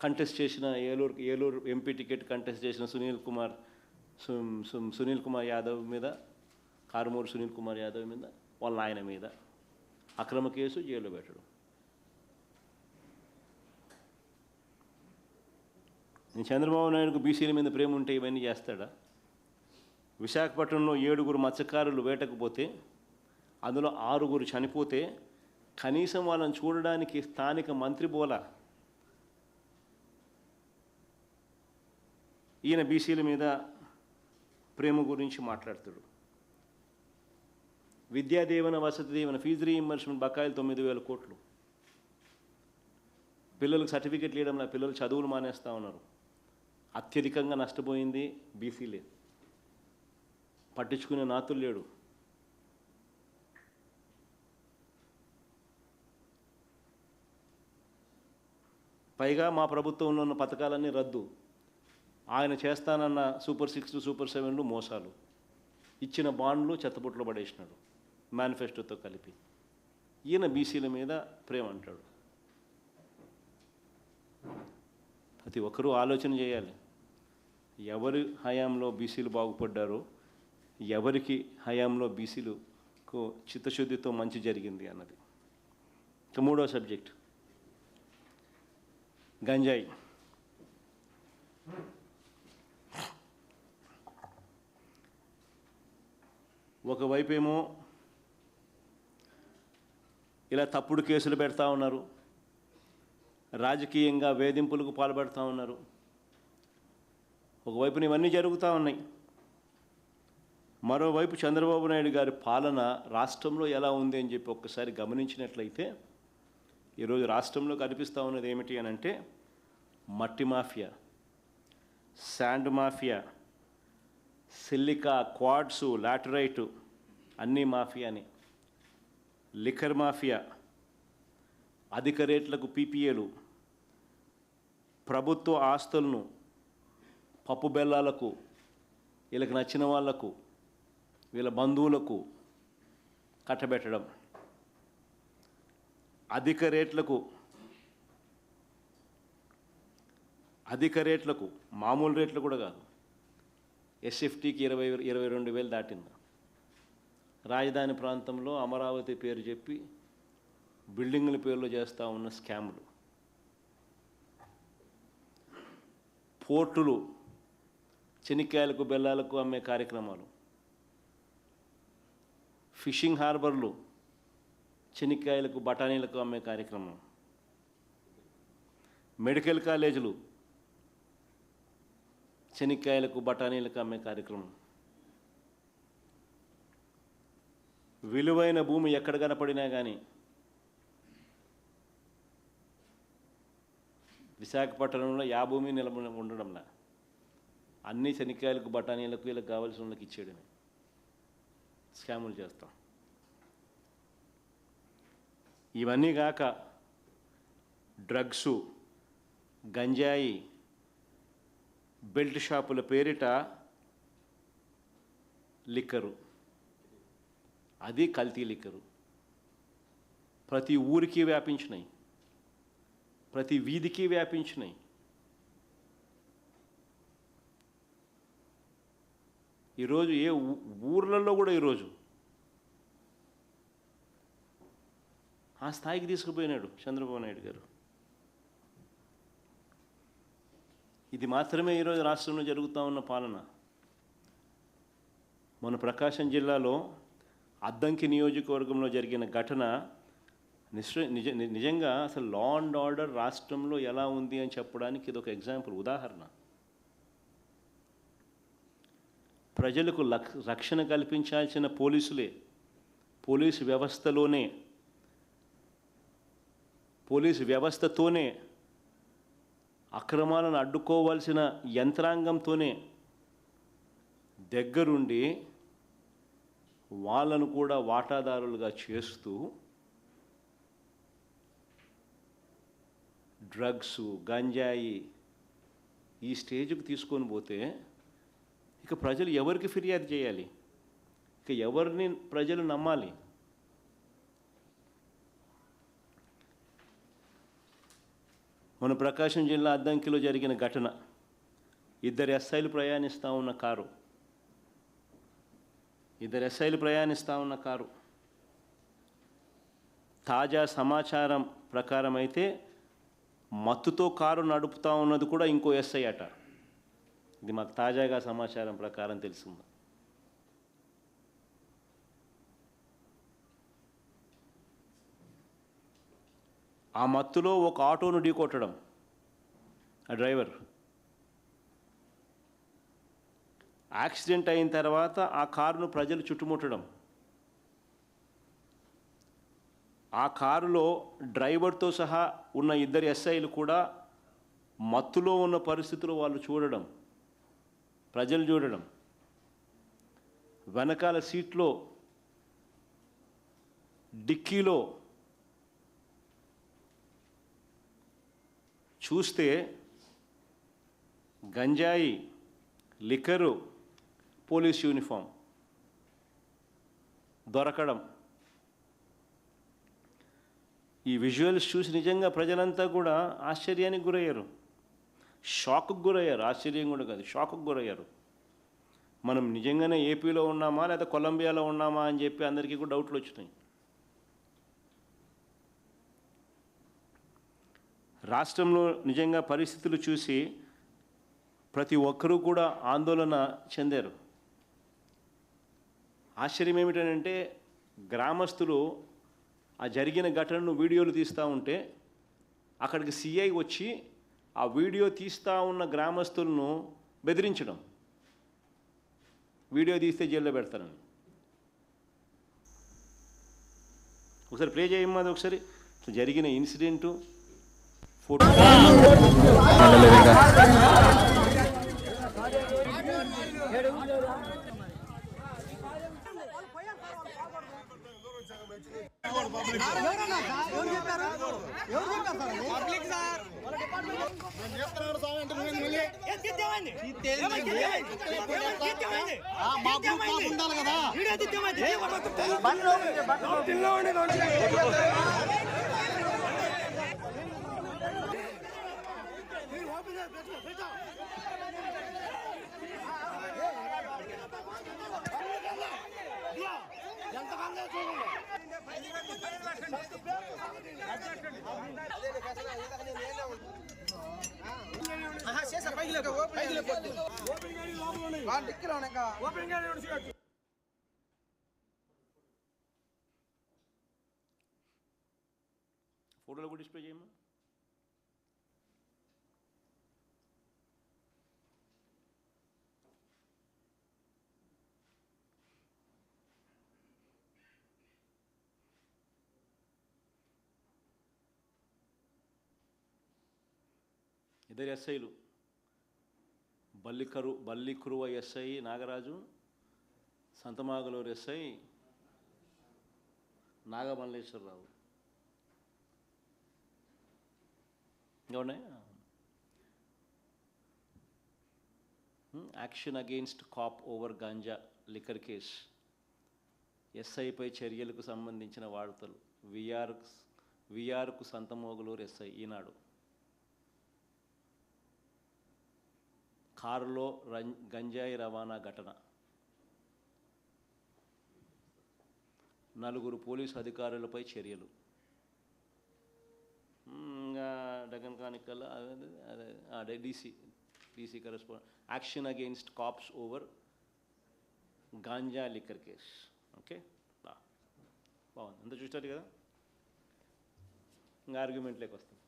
కంటెస్ట్ చేసిన ఏలూరు ఎంపీ టికెట్ కంటెస్ట్ చేసిన సునీల్ కుమార్ యాదవ్ మీద, కారుమూరు సునీల్ కుమార్ యాదవ్ మీద, వాళ్ళ ఆయన మీద అక్రమ కేసు, జైల్లో పెట్టడం. నేను చంద్రబాబు నాయుడుకు బీసీల మీద ప్రేమ ఉంటే ఇవన్నీ చేస్తాడా? విశాఖపట్నంలో 7 మత్స్యకారులు వేటకు పోతే అందులో 6 చనిపోతే కనీసం వాళ్ళని చూడడానికి స్థానిక మంత్రి బోలా. ఈయన బీసీల మీద ప్రేమ గురించి మాట్లాడతాడు. విద్యా దీవెన, వసతి దీవెన, ఫీజు రీయింబర్స్మెంట్ బకాయిలు 9,000 కోట్లు. పిల్లలకు సర్టిఫికెట్లు ఇవ్వడంలో పిల్లలు చదువులు మానేస్తూ ఉన్నారు. అత్యధికంగా నష్టపోయింది బీసీలే. పట్టించుకునే నాతులు లేడు. పైగా మా ప్రభుత్వంలో ఉన్న పథకాలన్నీ రద్దు. ఆయన చేస్తానన్న సూపర్ 6, సూపర్ 7లు మోసాలు. ఇచ్చిన బాండ్లు చెత్తబుట్లో పడేసినాడు మేనిఫెస్టోతో కలిపి. ఈయన బీసీల మీద ప్రేమ అంటాడు. ప్రతి ఒక్కరూ ఆలోచన చేయాలి. ఎవరి హయాంలో బీసీలు బాగుపడ్డారో, ఎవరికి హయాంలో బీసీలకు చిత్తశుద్ధితో మంచి జరిగింది అన్నది. ఇక 3వ సబ్జెక్ట్ గంజాయి. ఒకవైపేమో ఇలా తప్పుడు కేసులు పెడతా ఉన్నారు, రాజకీయంగా వేధింపులకు పాల్పడుతూ ఉన్నారు. ఒకవైపున ఇవన్నీ జరుగుతూ ఉన్నాయి. మరోవైపు చంద్రబాబు నాయుడు గారి పాలన రాష్ట్రంలో ఎలా ఉంది అని చెప్పి ఒక్కసారి గమనించినట్లయితే ఈరోజు రాష్ట్రంలో కనిపిస్తూ ఉన్నది ఏమిటి అని అంటే మట్టి మాఫియా, శాండ్ మాఫియా, సిలికా, క్వాడ్సు, లాటరైటు అన్నీ మాఫియాని, లిక్కర్ మాఫియా, అధిక రేట్లకు పీపీఏలు, ప్రభుత్వ ఆస్తులను పప్పు బెల్లాలకు, వీళ్ళకి నచ్చిన వాళ్లకు, వీళ్ళ బంధువులకు కట్టబెట్టడం, అధిక రేట్లకు మామూలు రేట్లు కూడా కాదు, ఎస్ఎఫ్టీకి 22,000 దాటింది. రాజధాని ప్రాంతంలో అమరావతి పేరు చెప్పి బిల్డింగుల పేర్లు చేస్తూ ఉన్న స్కాములు, పోర్టులు చెనిక్కాయలకు బెల్లాలకు అమ్మే కార్యక్రమాలు, ఫిషింగ్ హార్బర్లు చెనిక్కాయలకు బఠానీలకు అమ్మే కార్యక్రమం, మెడికల్ కాలేజీలు చెనిక్కాయలకు బఠానీలకు అమ్మే కార్యక్రమం, విలువైన భూమి ఎక్కడ కనపడినా కానీ విశాఖపట్నంలో యా భూమి నిలబడి ఉండడంలా అన్ని శనిక్కాయలకు బఠానీలకు వీళ్ళకి కావాల్సిన వాళ్ళకి ఇచ్చేయడమే. స్కాములు చేస్తాం. ఇవన్నీ కాక డ్రగ్సు, గంజాయి, బెల్ట్ షాపుల పేరిట లిక్కరు, అది కల్తీ లిక్కరు ప్రతి ఊరికి వ్యాపించినాయి, ప్రతి వీధికి వ్యాపించినాయి. ఈరోజు ఏ ఊర్లలో కూడా ఈరోజు ఆ స్థాయికి తీసుకుపోయినాడు చంద్రబాబు నాయుడు గారు. ఇది మాత్రమే ఈరోజు రాష్ట్రంలో జరుగుతూ ఉన్న పాలన. మన ప్రకాశం జిల్లాలో అద్దంకి నియోజకవర్గంలో జరిగిన ఘటన నిజంగా అసలు లా అండ్ ఆర్డర్ రాష్ట్రంలో ఎలా ఉంది అని చెప్పడానికి ఇది ఒక ఎగ్జాంపుల్, ఉదాహరణ. ప్రజలకు రక్షణ కల్పించాల్సిన పోలీసులే పోలీసు వ్యవస్థతోనే అక్రమాలను అడ్డుకోవాల్సిన యంత్రాంగంతోనే దగ్గరుండి వాళ్ళను కూడా వాటాదారులుగా చేస్తూ డ్రగ్స్, గంజాయి ఈ స్టేజ్కి తీసుకొని పోతే ఇక ప్రజలు ఎవరికి ఫిర్యాదు చేయాలి? ఇక ఎవరిని ప్రజలు నమ్మాలి? మన ప్రకాశం జిల్లా అద్దంకిలో జరిగిన ఘటన, 2 ఎస్ఐలు ప్రయాణిస్తూ ఉన్న కారు తాజా సమాచారం ప్రకారం అయితే మత్తుతో కారు నడుపుతా ఉన్నది కూడా ఇంకో ఎస్ఐ అట. ఇది మాకు తాజాగా సమాచారం ప్రకారం తెలిసింది. ఆ మత్తులో ఒక ఆటోను ఢీకొట్టడం ఆ డ్రైవర్. యాక్సిడెంట్ అయిన తర్వాత ఆ కారును ప్రజలు చుట్టుముట్టడం, ఆ కారులో డ్రైవర్తో సహా ఉన్న ఇద్దరు ఎస్ఐలు కూడా మత్తులో ఉన్న పరిస్థితులు వాళ్ళు చూడడం, ప్రజలు చూడడం, వెనకాల సీట్లో డిక్కీలో చూస్తే గంజాయి, లిక్కరు, పోలీస్ యూనిఫామ్ దొరకడం. ఈ విజువల్స్ చూసి నిజంగా ప్రజలంతా కూడా ఆశ్చర్యానికి గురయ్యారు, షాక్కు గురయ్యారు. ఆశ్చర్యం కూడా కాదు, షాక్కు గురయ్యారు. మనం నిజంగానే ఏపీలో ఉన్నామా లేదా కొలంబియాలో ఉన్నామా అని చెప్పి అందరికీ కూడా డౌట్లు వచ్చినాయి. రాష్ట్రంలో నిజంగా పరిస్థితులు చూసి ప్రతి ఒక్కరూ కూడా ఆందోళన చెందారు. ఆశ్చర్యం ఏమిటంటే గ్రామస్తులు ఆ జరిగిన ఘటనను వీడియోలు తీస్తూ ఉంటే అక్కడికి సిఐ వచ్చి ఆ వీడియో తీస్తూ ఉన్న గ్రామస్తులను బెదిరించడం, వీడియో తీస్తే జైల్లో పెడతారని. ఒకసారి ప్లే చేయమ్మా, అది ఒకసారి జరిగిన ఇన్సిడెంటు ఫోటో. ఫోటోలో కూడా డిస్ప్లే చేయమ్మా. ఇద్దరు ఎస్ఐలు, Ballikurava SI Nagaraju, Santhamaguluru SI Nagamalleswararao. Action against cop over ganja liquor case. ఎస్ఐపై చర్యలకు సంబంధించిన వార్తలు. విఆర్కు సంతమోగలూరు ఎస్ఐ. ఈనాడు. కారులో గంజాయి రవాణా ఘటన. 4 పోలీసు అధికారులపై చర్యలు. డగన్ కానికల్ అదే DC correspondent. Action against cops over ganja liquor case. Okay, బాగుంది. అంతా చూస్తారు కదా. ఇంకా ఆర్గ్యుమెంట్లోకి వస్తాం.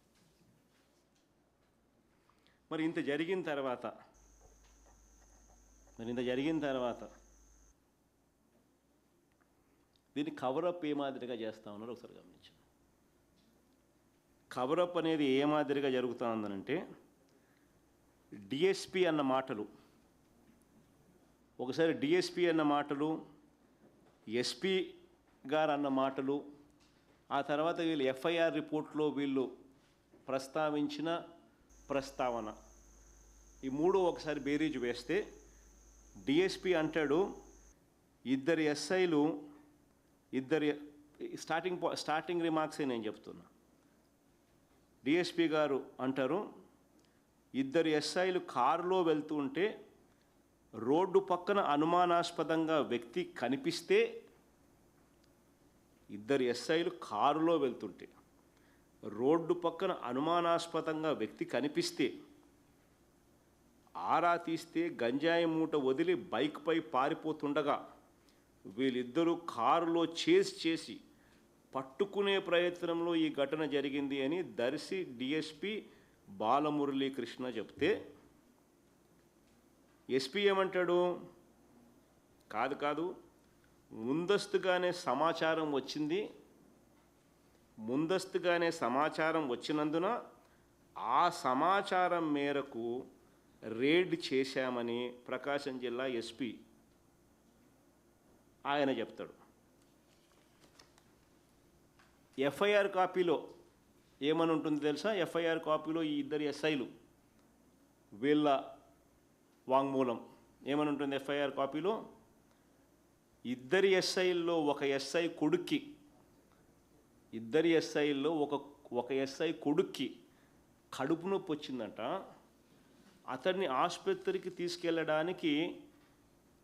మరి ఇంత జరిగిన తర్వాత దీన్ని కవరప్ ఏ మాదిరిగా చేస్తూ ఉన్నారో ఒకసారి గమనించండి. కవరప్ అనేది ఏ మాదిరిగా జరుగుతూ ఉందనంటే, డిఎస్పి అన్న మాటలు, ఒకసారి డిఎస్పి అన్న మాటలు, ఎస్పీ గారు అన్న మాటలు, ఆ తర్వాత వీళ్ళు ఎఫ్ఐఆర్ రిపోర్ట్లో వీళ్ళు ప్రస్తావించిన ప్రస్తావన, ఈ మూడు ఒకసారి బేరీజు వేస్తే డిఎస్పి అంటాడు, ఇద్దరు ఎస్ఐలు, స్టార్టింగ్ రిమార్క్సే నేను చెప్తున్నా. డిఎస్పి గారు అంటారు, ఇద్దరు ఎస్ఐలు కారులో వెళ్తూ ఉంటే రోడ్డు పక్కన అనుమానాస్పదంగా వ్యక్తి కనిపిస్తే 2 ఎస్ఐలు కారులో వెళ్తుంటే రోడ్డు పక్కన అనుమానాస్పదంగా వ్యక్తి కనిపిస్తే ఆరా తీస్తే గంజాయి మూట వదిలి బైక్పై పారిపోతుండగా వీళ్ళిద్దరూ కారులో చేసి పట్టుకునే ప్రయత్నంలో ఈ ఘటన జరిగింది అని దర్శి డిఎస్పి బాలమురళీకృష్ణ చెప్తే ఎస్పీ ఏమంటాడు? కాదు, ముందస్తుగానే సమాచారం వచ్చినందున ఆ సమాచారం మేరకు రేడ్ చేశామని ప్రకాశం జిల్లా ఎస్పీ ఆయన చెప్తాడు. ఎఫ్ఐఆర్ కాపీలో ఏమని ఉంటుంది తెలుసా? ఎఫ్ఐఆర్ కాపీలో ఈ 2 ఎస్ఐలు వీళ్ళ వాంగ్మూలం ఏమని ఉంటుంది? ఎఫ్ఐఆర్ కాపీలో 2 ఎస్ఐల్లో ఒక ఎస్ఐ కొడుక్కి ఒక ఎస్ఐ కొడుక్కి కడుపు నొప్పి వచ్చిందంట. అతన్ని ఆసుపత్రికి తీసుకెళ్ళడానికి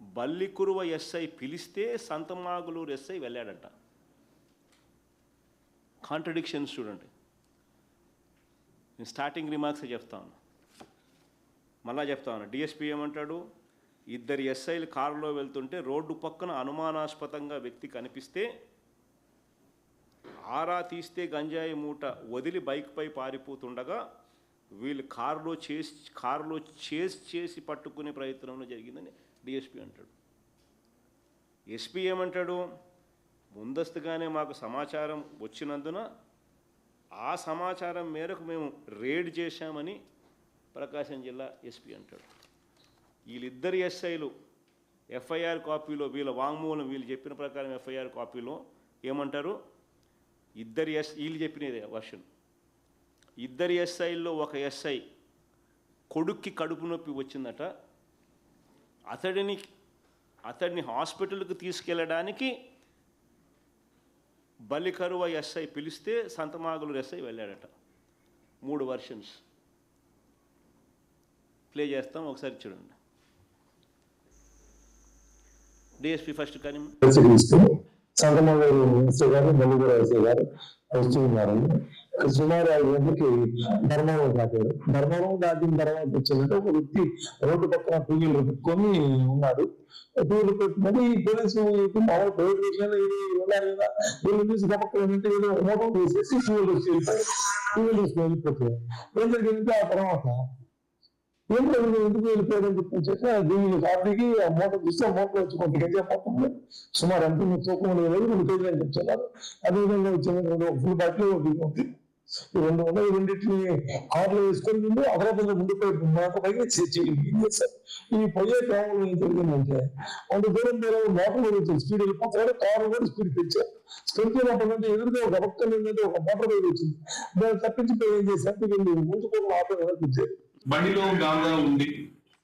బల్లికురువ ఎస్ఐ పిలిస్తే సంతమాగులూరు ఎస్ఐ వెళ్ళాడంట. కాంట్రడిక్షన్స్ చూడండి. నేను స్టార్టింగ్ రిమార్క్స్ చెప్తాను, మళ్ళా చెప్తాను. డిఎస్పీ ఏమంటాడు? 2 ఎస్ఐలు కారులో వెళ్తుంటే రోడ్డు పక్కన అనుమానాస్పదంగా వ్యక్తి కనిపిస్తే ఆరా తీస్తే గంజాయి మూట వదిలి బైక్పై పారిపోతుండగా వీళ్ళు కారులో చేసి పట్టుకునే ప్రయత్నంలో జరిగిందని డిఎస్పీ అంటాడు. ఎస్పీ ఏమంటాడు? ముందస్తుగానే మాకు సమాచారం వచ్చినందున ఆ సమాచారం మేరకు మేము రేడ్ చేశామని ప్రకాశం జిల్లా ఎస్పీ అంటాడు. వీళ్ళిద్దరు ఎస్ఐలు ఎఫ్ఐఆర్ కాపీలో వీళ్ళ వాంగ్మూలం వీళ్ళు చెప్పిన ప్రకారం ఎఫ్ఐఆర్ కాపీలో ఏమంటారు? వీళ్ళు చెప్పినదే వర్షన్. 2 ఎస్ఐల్లో ఒక ఎస్ఐ కొడుక్కి కడుపు నొప్పి వచ్చిందట. అతడిని హాస్పిటల్కి తీసుకెళ్ళడానికి బలికరువ ఎస్ఐ పిలిస్తే సంతమాగులూరు ఎస్ఐ వెళ్ళాడట. 3 వర్షన్స్ ప్లే చేస్తాం, ఒకసారి చూడండి. డిఎస్పీ ఫస్ట్ కానీ సంతమాగులూరు ఎస్ఐ గారు బలికరువ ఎస్ఐ గారు వస్తూ ఉన్నారండి. సుమారు 5 గంటలకి ధర్మవరం దాటాడు. ధర్మవరం దాటిన తర్వాత వచ్చిందంటే ఒక వ్యక్తి రోడ్డు పక్కన టూవీలర్ పెట్టుకొని ఉన్నాడు. టూవీలర్ పెట్టుకొని పోలీసు మామూలు ప్రైవేట్ విషయాలు ఉన్నారు కదా, వీళ్ళు చూసి గమక్కలంటే ఏదో మోటో వేసేసి టూవీలర్ వెళ్ళిపోతారు. ఏం జరిగిందంటే ఆ తర్వాత ఎందుకు వెళ్ళిపోయాడని చెప్పి దీని పార్టీకి ఆ మోటార్ చూస్తే ఆ మోటార్ వచ్చి కొంత గంజా మొత్తంలో సుమారు ఎంత తూకం లేదు 2 కేజీలు అని చెప్తున్నారు. అదేవిధంగా వచ్చింది ఒక ఫుల్ బాటిల్ ఉంది. ఈ 2 ఉన్నాయి. రెండింటిని కార్లో వేసుకొని ముందు అదరాబాద్ ముందు పైగా చేశారు. ఈ పోయే క్రమంలో ఏం జరిగిందంటే కొంత దూరం మోటార్ వచ్చింది, స్పీడ్ వెళ్ళిపోతాడు. కారు కూడా స్పీడ్ పెంచారు. పెంచినప్పుడు ఎదురుగా ఒక పక్కన ఏంటంటే ఒక మోటార్ బైక్ వచ్చింది. దాన్ని తప్పించిపోయి ఏం చేశారు, వీళ్ళు ముందు కూడా ఆటో వెనక్కిచ్చారు. బండిలో గాంజా ఉంది,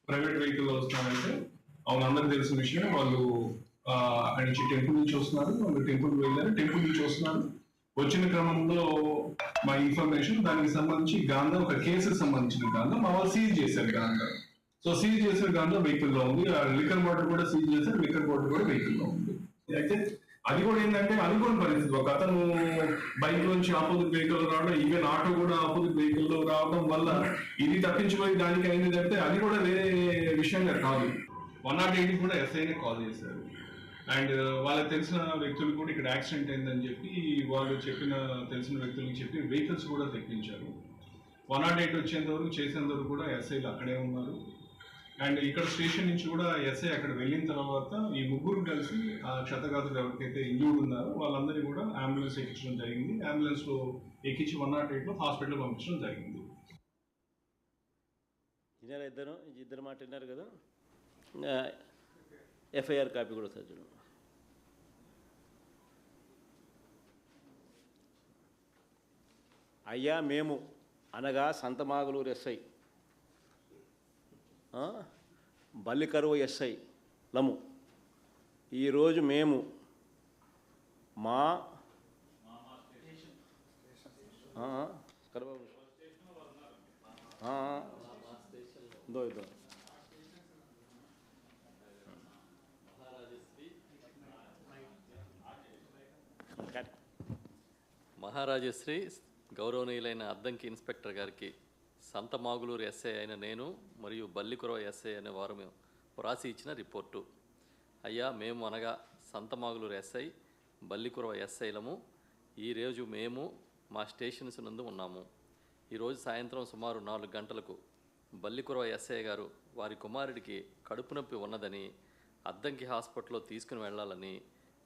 ప్రైవేట్ వెహికల్ లో వస్తున్నారంటే అవును అందరికి తెలిసిన విషయం. వాళ్ళు ఆయన టెంపుల్ నుంచి వస్తున్నారు, వాళ్ళు టెంపుల్ వెళ్ళారు, టెంపుల్ నుంచి వస్తున్నారు. వచ్చిన క్రమంలో మా ఇన్ఫర్మేషన్ దానికి సంబంధించి గాంజా ఒక కేసుకు సంబంధించిన గాంజా మా వాళ్ళు సీజ్ చేశారు. గాంజా సీజ్ చేసిన గాంజా వెహికల్ లో ఉంది. లిక్కర్ బాటిల్ కూడా సీజ్ చేశారు, లిక్కర్ బాటిల్ కూడా వెహికల్ లో ఉంది. అయితే అది కూడా ఏంటంటే అనుకోని పరిస్థితి, ఒక అతను బైక్ నుంచి ఆపోజిట్ వెహికల్ రావడం, ఈవెన్ ఆటో కూడా ఆపోజిట్ వెహికల్ లో రావడం వల్ల ఇది తప్పించిపోయి దానికి అయింది అంటే అది కూడా వేరే విషయంగా కాదు. 108 కూడా ఎస్ఐనే కాల్ చేశారు. అండ్ వాళ్ళకి తెలిసిన వ్యక్తులు కూడా ఇక్కడ యాక్సిడెంట్ అయిందని చెప్పి వాళ్ళు తెలిసిన వ్యక్తులకు చెప్పి వెహికల్స్ కూడా తెప్పించారు. 108 వచ్చేంత వరకు చేసేంత వరకు కూడా ఎస్ఐలు అక్కడే ఉన్నారు. అండ్ ఇక్కడ స్టేషన్ నుంచి కూడా ఎస్ఐ అక్కడ వెళ్ళిన తర్వాత ఈ ముగ్గురు కలిసి ఆ క్షతగాత్రులు ఎవరికైతే ఇంజూర్డ్ ఉన్నారో వాళ్ళందరినీ కూడా అంబులెన్స్ ఎక్కించడం జరిగింది. అంబులెన్స్ లో ఎక్కించి 108 లో హాస్పిటల్ పంపించడం జరిగింది. ఇద్దరు మాట విన్నారు కదా. ఎఫ్ఐఆర్ కాపీ కూడా చదువు. అయ్యా మేము అనగా సంతమాగులూరు ఎస్ఐ, బల్లికరువ ఎస్ఐ లము, ఈరోజు మేము మా దో మహారాజశ్రీ గౌరవనీయులైన అద్దంకి ఇన్స్పెక్టర్ గారికి సంతమాగులూరు ఎస్ఐ అయిన నేను మరియు బల్లికురవ ఎస్ఐ అనే వారు రాసి ఇచ్చిన రిపోర్టు. అయ్యా, మేము అనగా సంతమాగులూరు ఎస్ఐ బల్లికురవ ఎస్ఐలము ఈరోజు మేము మా స్టేషన్స్ నందు ఉన్నాము. ఈరోజు సాయంత్రం సుమారు 4 గంటలకు బల్లికురవ ఎస్ఐ గారు వారి కుమారుడికి కడుపు నొప్పి ఉన్నదని అద్దంకి హాస్పిటల్లో తీసుకుని వెళ్ళాలని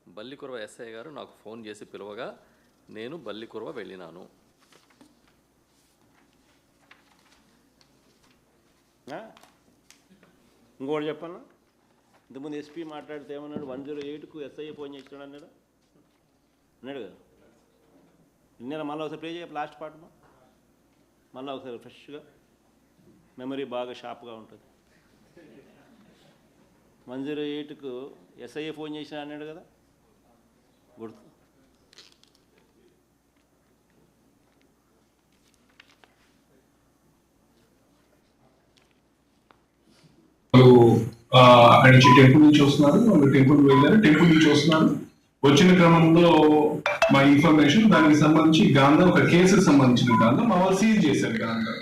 బల్లికురవ ఎస్ఐ గారు నాకు ఫోన్ చేసి పిలువగా నేను బల్లికురవ వెళ్ళినాను. ఇంకోటి చెప్పన్నా, ఇంతకుముందు ఎస్పీ మాట్లాడితే ఏమన్నాడు, 108కు ఎస్ఐ ఫోన్ చేసినాడు అన్నాడు కదా. నిన్న మళ్ళీ ఒకసారి ప్లే చేయ లాస్ట్ పార్ట్ మళ్ళీ ఒకసారి ఫ్రెష్గా మెమరీ బాగా షార్ప్గా ఉంటుంది. 108కు ఎస్ఐ ఫోన్ చేసినా అన్నాడు కదా, గుర్తు. ఆయన టెంపుల్ నుంచి వస్తున్నారు, వాళ్ళు టెంపుల్ వెళ్ళారు, టెంపుల్ నుంచి వస్తున్నారు. వచ్చిన క్రమంలో మా ఇన్ఫర్మేషన్ దానికి సంబంధించి గాంధా ఒక కేసుకు సంబంధించిన గాంధా మా వాళ్ళు సీజ్ చేశారు. గాంధా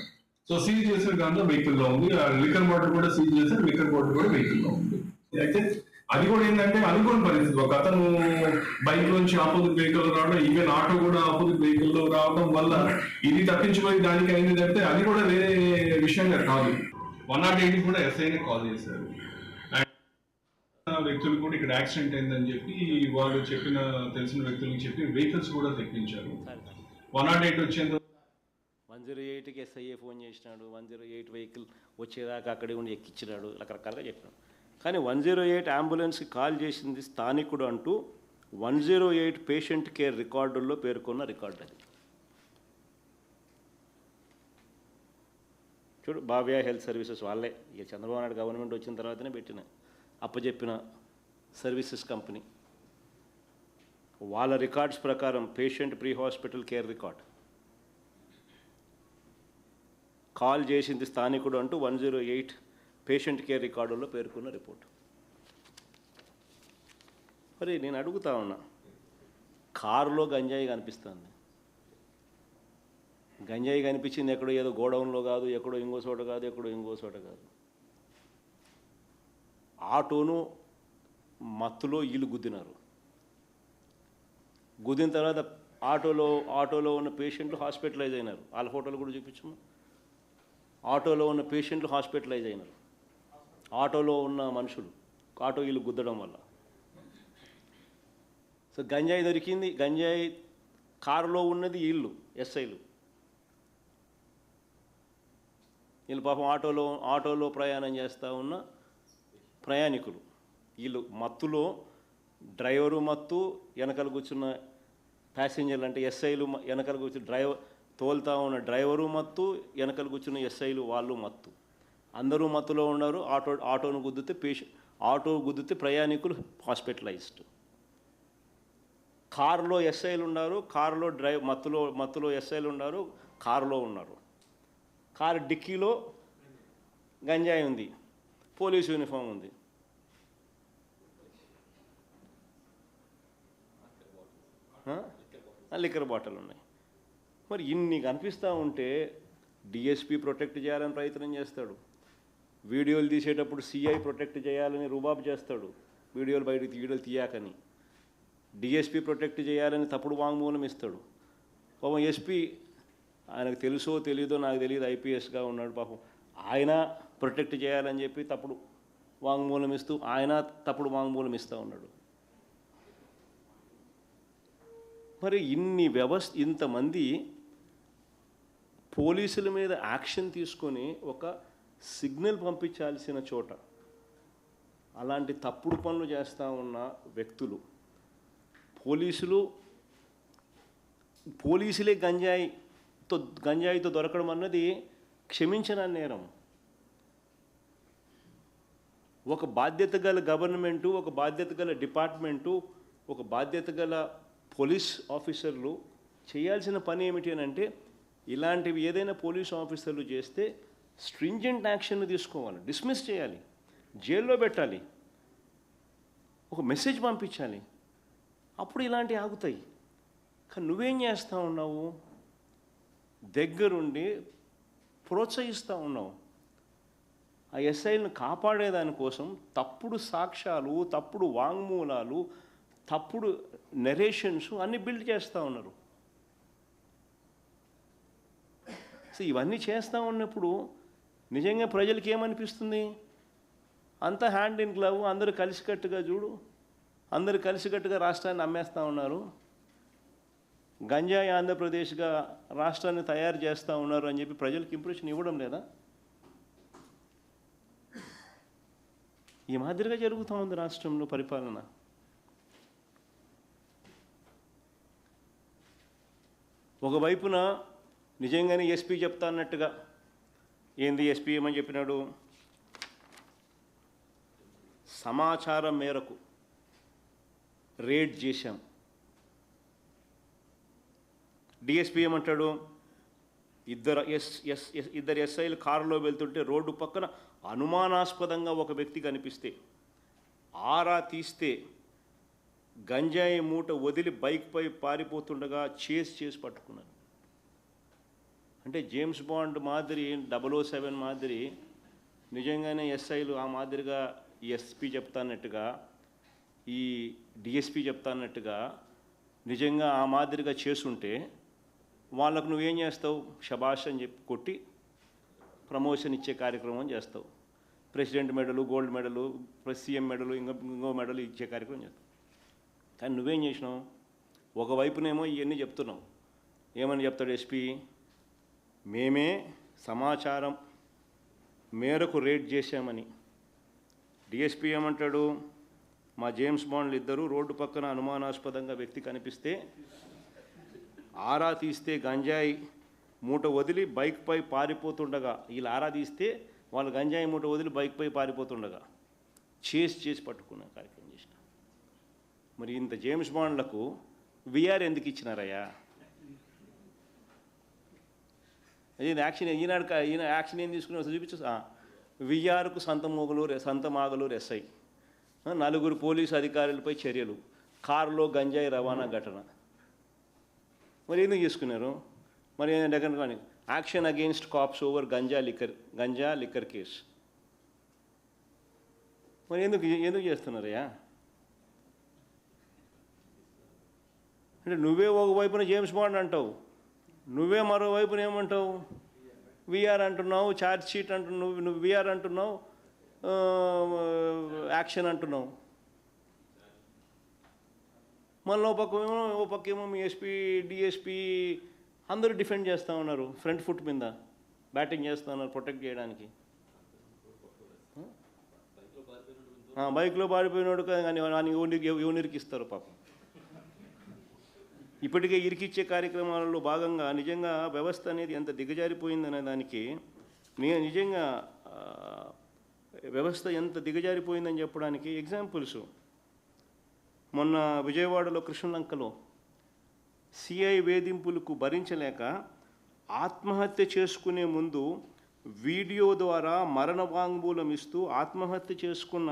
సో సీజ్ చేసిన గాంధా వెహికల్ లో ఉంది. లిక్కర్ బాటిల్ కూడా సీజ్ చేశారు, లిక్కర్ బాటిల్ కూడా వెహికల్ లో ఉంది. అయితే అది కూడా ఏంటంటే అనుకోని పరిస్థితి, ఒక అతను బైక్ నుంచి ఆపోజిట్ వెహికల్ రావడం, ఈవెన్ ఆటో కూడా ఆపోజిట్ వెహికల్ లో రావడం వల్ల ఇది తప్పించిపోయి దానికి అయింది అంటే అది కూడా వేరే విషయంగా కాదు. 108 కూడా ఎస్ఐనే కాల్ చేశారు. వ్యక్తులు కూడా ఇక్కడ యాక్సిడెంట్ అయిందని చెప్పి వాళ్ళు చెప్పిన తెలిసిన వ్యక్తులకు చెప్పి వెహికల్స్ కూడా తెప్పించారు. 108 వచ్చేంత 108కి ఎస్ఐ ఫోన్ చేసినాడు, 108 వెహికల్ వచ్చేదాకా అక్కడే ఉండి ఎక్కించినాడు, రకరకాలుగా చెప్పినాడు. కానీ 108 అంబులెన్స్కి కాల్ చేసింది స్థానికుడు అంటూ 108 పేషెంట్ కేర్ రికార్డుల్లో పేర్కొన్న రికార్డు అది. చూడు, బాబియా హెల్త్ సర్వీసెస్ వాళ్ళే, ఇక చంద్రబాబు నాయుడు గవర్నమెంట్ వచ్చిన తర్వాతనే పెట్టిన అప్పచెప్పిన సర్వీసెస్ కంపెనీ. వాళ్ళ రికార్డ్స్ ప్రకారం patient pre hospital care record call చేసింది స్థానికుడు అంటూ 108 పేషెంట్ కేర్ రికార్డుల్లో పేర్కొన్న రిపోర్ట్. మరి నేను అడుగుతా ఉన్నా, కారులో గంజాయి కనిపిస్తుంది. గంజాయి కనిపించింది ఎక్కడో ఏదో గోడౌన్లో కాదు, ఎక్కడో ఇంకో చోట కాదు, ఎక్కడో ఇంకో చోట కాదు. ఆటోను మత్తులో వీళ్ళు గుద్దినారు. గుద్దిన తర్వాత ఆటోలో ఉన్న పేషెంట్లు హాస్పిటలైజ్ అయినారు. వాళ్ళ ఫోటోలు కూడా చూపించము. ఆటోలో ఉన్న పేషెంట్లు హాస్పిటలైజ్ అయినారు. ఆటోలో ఉన్న మనుషులు ఆటో వీళ్ళు గుద్దడం వల్ల. సో గంజాయి దొరికింది. గంజాయి కారులో ఉన్నది వీళ్ళు ఎస్ఐలు. వీళ్ళు పాపం ఆటోలో ప్రయాణం చేస్తూ ఉన్న ప్రయాణికులు. వీళ్ళు మత్తులో, డ్రైవరు మత్తు, వెనకాల కూర్చున్న ప్యాసింజర్లు అంటే ఎస్ఐలు, వెనకాల కూర్చున్న తోలుతా ఉన్న డ్రైవరు మత్తు, వెనకాల కూర్చున్న ఎస్ఐలు వాళ్ళు మత్తు. అందరూ మత్తులో ఉన్నారు. ఆటోను గుద్దితే ప్రయాణికులు హాస్పిటలైజ్డ్. కారులో ఎస్ఐలు ఉన్నారు, కారులో మత్తులో ఎస్ఐలు ఉన్నారు, కారులో ఉన్నారు. కారు డిక్కీలో గంజాయి ఉంది, పోలీసు యూనిఫామ్ ఉంది. లిక్కర్ బాటిల్ ఉన్నాయి. మరి ఇన్ని కనిపిస్తూ ఉంటే డిఎస్పీ ప్రొటెక్ట్ చేయాలని ప్రయత్నం చేస్తాడు. వీడియోలు తీసేటప్పుడు సిఐ ప్రొటెక్ట్ చేయాలని రుబాబ్ చేస్తాడు, వీడియోలు తీయాకని. డిఎస్పీ ప్రొటెక్ట్ చేయాలని తప్పుడు వాంగ్మూలం ఇస్తాడు. పాపం ఎస్పీ, ఆయనకు తెలుసో తెలీదో నాకు తెలియదు, ఐపీఎస్గా ఉన్నాడు పాపం, ఆయన ప్రొటెక్ట్ చేయాలని చెప్పి తప్పుడు వాంగ్మూలం ఇస్తూ ఆయన తప్పుడు వాంగ్మూలం ఇస్తూ ఉన్నాడు. మరి ఇంతమంది పోలీసుల మీద యాక్షన్ తీసుకొని ఒక సిగ్నల్ పంపించాల్సిన చోట అలాంటి తప్పుడు పనులు చేస్తూ ఉన్న వ్యక్తులు, పోలీసులే గంజాయితో దొరకడం అన్నది క్షమించిన నేరం. ఒక బాధ్యత గల గవర్నమెంటు, ఒక బాధ్యత గల డిపార్ట్మెంటు, ఒక బాధ్యత గల పోలీస్ ఆఫీసర్లు చేయాల్సిన పని ఏమిటి అని అంటే, ఇలాంటివి ఏదైనా పోలీస్ ఆఫీసర్లు చేస్తే స్ట్రింజెంట్ యాక్షన్ తీసుకోవాలి, డిస్మిస్ చేయాలి, జైల్లో పెట్టాలి, ఒక మెసేజ్ పంపించాలి. అప్పుడు ఇలాంటివి ఆగుతాయి. కానీ నువ్వేం చేస్తూ ఉన్నావు? దగ్గరుండి ప్రోత్సహిస్తూ ఉన్నావు. ఆ ఎస్ఐలను కాపాడేదానికోసం తప్పుడు సాక్ష్యాలు, తప్పుడు వాంగ్మూలాలు, తప్పుడు నెరేషన్స్ అన్నీ బిల్డ్ చేస్తూ ఉన్నారు. సో ఇవన్నీ చేస్తూ ఉన్నప్పుడు నిజంగా ప్రజలకి ఏమనిపిస్తుంది? అంతా హ్యాండ్ ఇన్ గ్లవ్, అందరూ కలిసికట్టుగా చూడు, అందరూ కలిసికట్టుగా రాష్ట్రాన్ని అమ్మేస్తూ ఉన్నారు, గంజాయి ఆంధ్రప్రదేశ్గా రాష్ట్రాన్ని తయారు చేస్తూ ఉన్నారు అని చెప్పి ప్రజలకు ఇంప్రెషన్ ఇవ్వడం లేదా? ఈ మాదిరిగా జరుగుతూ ఉంది రాష్ట్రంలో పరిపాలన. ఒకవైపున నిజంగానే ఎస్పీ చెప్తా అన్నట్టుగా, ఏంది ఎస్పీ ఏమని చెప్పినాడు? సమాచారం మేరకు రేడ్ చేశాం. డిఎస్పీ ఏమంటాడు? ఇద్దరు ఎస్ఐలు కారులో వెళ్తుంటే రోడ్డు పక్కన అనుమానాస్పదంగా ఒక వ్యక్తి కనిపిస్తే ఆరా తీస్తే గంజాయి మూట వదిలి బైక్పై పారిపోతుండగా చేసి పట్టుకున్నారు. అంటే జేమ్స్ బాండ్ మాదిరి 007 మాదిరి నిజంగానే ఎస్ఐలు ఆ మాదిరిగా ఎస్పీ చెప్తాన్నట్టుగా, ఈ డిఎస్పీ చెప్తాన్నట్టుగా నిజంగా ఆ మాదిరిగా చేసుంటే వాళ్ళకు నువ్వేం చేస్తావు? షబాష్ అని చెప్పి కొట్టి ప్రమోషన్ ఇచ్చే కార్యక్రమం చేస్తావు. ప్రెసిడెంట్ మెడలు, గోల్డ్ మెడలు, సీఎం మెడలు, ఇంకో మెడలు ఇచ్చే కార్యక్రమం చేస్తావు. కానీ నువ్వేం చేసినావు? ఒకవైపునేమో ఇవన్నీ చెప్తున్నావు. ఏమని చెప్తాడు ఎస్పీ? మేమే సమాచారం మేరకు రేడ్ చేశామని. డిఎస్పీ ఏమంటాడు? మా జేమ్స్ బాండ్లు ఇద్దరు రోడ్డు పక్కన అనుమానాస్పదంగా వ్యక్తి కనిపిస్తే ఆరా తీస్తే గంజాయి మూట వదిలి బైక్పై పారిపోతుండగా, వీళ్ళు ఆరా తీస్తే వాళ్ళు గంజాయి మూట వదిలి బైక్పై పారిపోతుండగా చేసి పట్టుకున్న కార్యక్రమం చేసిన. మరి ఇంత జేమ్స్ బాండ్లకు విఆర్ ఎందుకు ఇచ్చినారయ్యా? అది యాక్షన్ ఈయన యాక్షన్ ఏం తీసుకుని చూపించు. విఆర్కు సంతమాగలూరు ఎస్ఐ, 4 పోలీసు అధికారులపై చర్యలు, కారులో గంజాయి రవాణా ఘటన. మరి ఎందుకు చేసుకున్నారు? మరి దగ్గర కానీ action against cops over ganja liquor case. మరి ఎందుకు చేస్తున్నారయ్యా? అంటే నువ్వే ఒకవైపున జేమ్స్ బాండ్ అంటావు, నువ్వే మరోవైపున ఏమంటావు? విఆర్ అంటున్నావు, ఛార్జ్ షీట్ అంటున్నావు, నువ్వు విఆర్ అంటున్నావు, యాక్షన్ అంటున్నావు. మళ్ళీ ఓ పక్కేమో మీ ఎస్పీ, డిఎస్పీ అందరూ డిఫెండ్ చేస్తూ ఉన్నారు, ఫ్రంట్ ఫుట్ మీద బ్యాటింగ్ చేస్తూ ఉన్నారు ప్రొటెక్ట్ చేయడానికి. బైక్లో పారిపోయినాడు కానీ ఎవరికి ఇస్తారు పాపం. ఇప్పటికే ఇరికిచ్చే కార్యక్రమాలలో భాగంగా నిజంగా వ్యవస్థ అనేది ఎంత దిగజారిపోయిందనే దానికి నిజంగా వ్యవస్థ ఎంత దిగజారిపోయిందని చెప్పడానికి ఎగ్జాంపుల్స్. మొన్న విజయవాడలో కృష్ణలంకలో సిఐ వేధింపులకు భరించలేక ఆత్మహత్య చేసుకునే ముందు వీడియో ద్వారా మరణ వాంగ్మూలం ఇస్తూ ఆత్మహత్య చేసుకున్న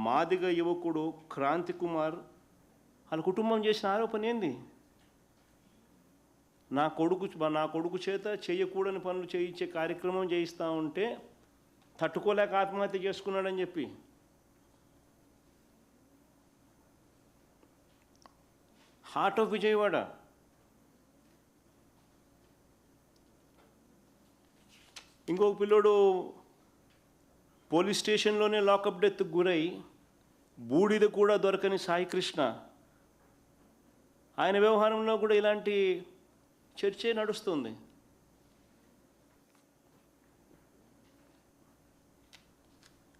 మాదిగ యువకుడు క్రాంతి కుమార్ వాళ్ళ కుటుంబం చేసిన ఆరోపణ ఏంది? నా కొడుకు చేత చేయకూడని పనులు చేయించే కార్యక్రమం చేయిస్తూ ఉంటే తట్టుకోలేక ఆత్మహత్య చేసుకున్నాడని చెప్పి. Heart of Vijayawada. ఇంకొక పిల్లోడు పోలీస్ స్టేషన్లోనే లాకప్ డెత్కు గురై బూడిద కూడా దొరకని సాయికృష్ణ, ఆయన వ్యవహారంలో కూడా ఇలాంటి చర్చే నడుస్తుంది.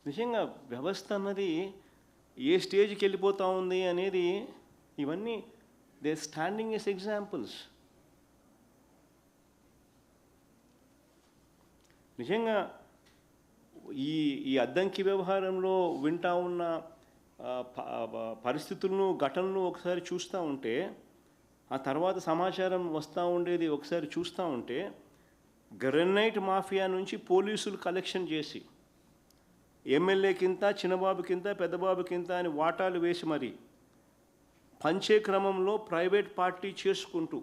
నిజంగా వ్యవస్థ అన్నది ఏ స్టేజ్కి వెళ్ళిపోతూ ఉంది అనేది ఇవన్నీ దే స్టాండింగ్ ఎస్ ఎగ్జాంపుల్స్. నిజంగా ఈ అద్దంకి వ్యవహారంలో వింటా ఉన్న పరిస్థితులను, ఘటనలు ఒకసారి చూస్తూ ఉంటే, ఆ తర్వాత సమాచారం వస్తూ ఉండేది ఒకసారి చూస్తూ ఉంటే, గ్రెనైట్ మాఫియా నుంచి పోలీసులు కలెక్షన్ చేసి ఎమ్మెల్యేకింత, చిన్నబాబుకింత, పెద్దబాబుకింత అని వాటాలు వేసి మరి పంచే క్రమంలో ప్రైవేట్ పార్టీ చేసుకుంటూ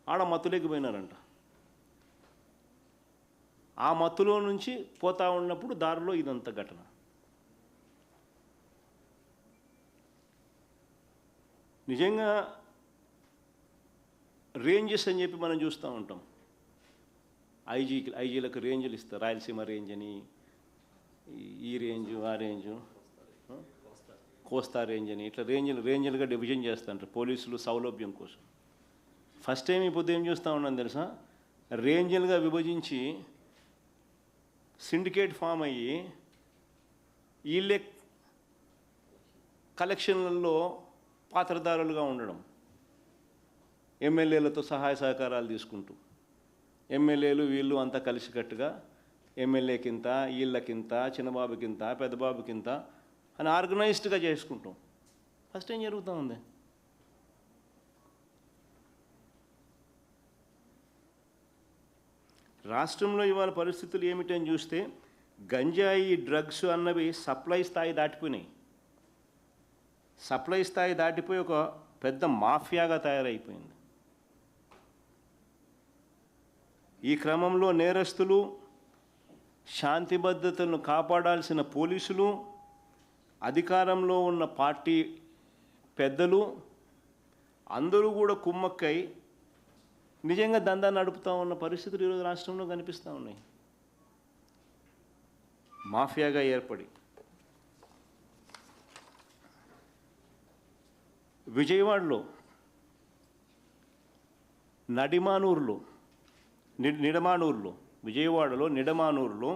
ఆడ మత్తులోకి పోయినారంట. ఆ మత్తులో నుంచి పోతా ఉన్నప్పుడు దారిలో ఇదంత ఘటన. నిజంగా రేంజెస్ అని చెప్పి మనం చూస్తూ ఉంటాం. ఐజీలకు రేంజ్లు ఇస్తారు, రాయలసీమ రేంజ్ అని, ఈ రేంజు ఆ రేంజు, కోస్తా రేంజ్ అని, ఇట్లా రేంజ్లుగా డివిజన్ చేస్తుంటారు పోలీసులు సౌలభ్యం కోసం. ఫస్ట్ టైం ఇప్పుడు ఏం చూస్తూ ఉన్నాను తెలుసా, రేంజ్లుగా విభజించి సిండికేట్ ఫామ్ అయ్యి వీళ్ళే కలెక్షన్లలో పాత్రదారులుగా ఉండడం, ఎమ్మెల్యేలతో సహాయ సహకారాలు తీసుకుంటూ, ఎమ్మెల్యేలు వీళ్ళు అంతా కలిసికట్టుగా ఎమ్మెల్యేకింత, వీళ్ళకింత, చిన్నబాబుకింత, పెద్దబాబుకింత అని ఆర్గనైజ్డ్గా చేసుకుంటాం. ఫస్ట్ ఏం జరుగుతూ ఉంది? రాష్ట్రంలో ఇవాళ పరిస్థితులు ఏమిటని చూస్తే గంజాయి, డ్రగ్స్ అన్నవి సప్లై స్థాయి దాటిపోయినాయి. సప్లై స్థాయి దాటిపోయి ఒక పెద్ద మాఫియాగా తయారైపోయింది. ఈ క్రమంలో నేరస్తులు, శాంతి భద్రతలను కాపాడాల్సిన పోలీసులు, అధికారంలో ఉన్న పార్టీ పెద్దలు అందరూ కూడా కుమ్మక్కై నిజంగా దందా నడుపుతూ ఉన్న పరిస్థితులు ఈరోజు రాష్ట్రంలో కనిపిస్తూ ఉన్నాయి. మాఫియాగా ఏర్పడి విజయవాడలో విజయవాడలో నిడమానూరులో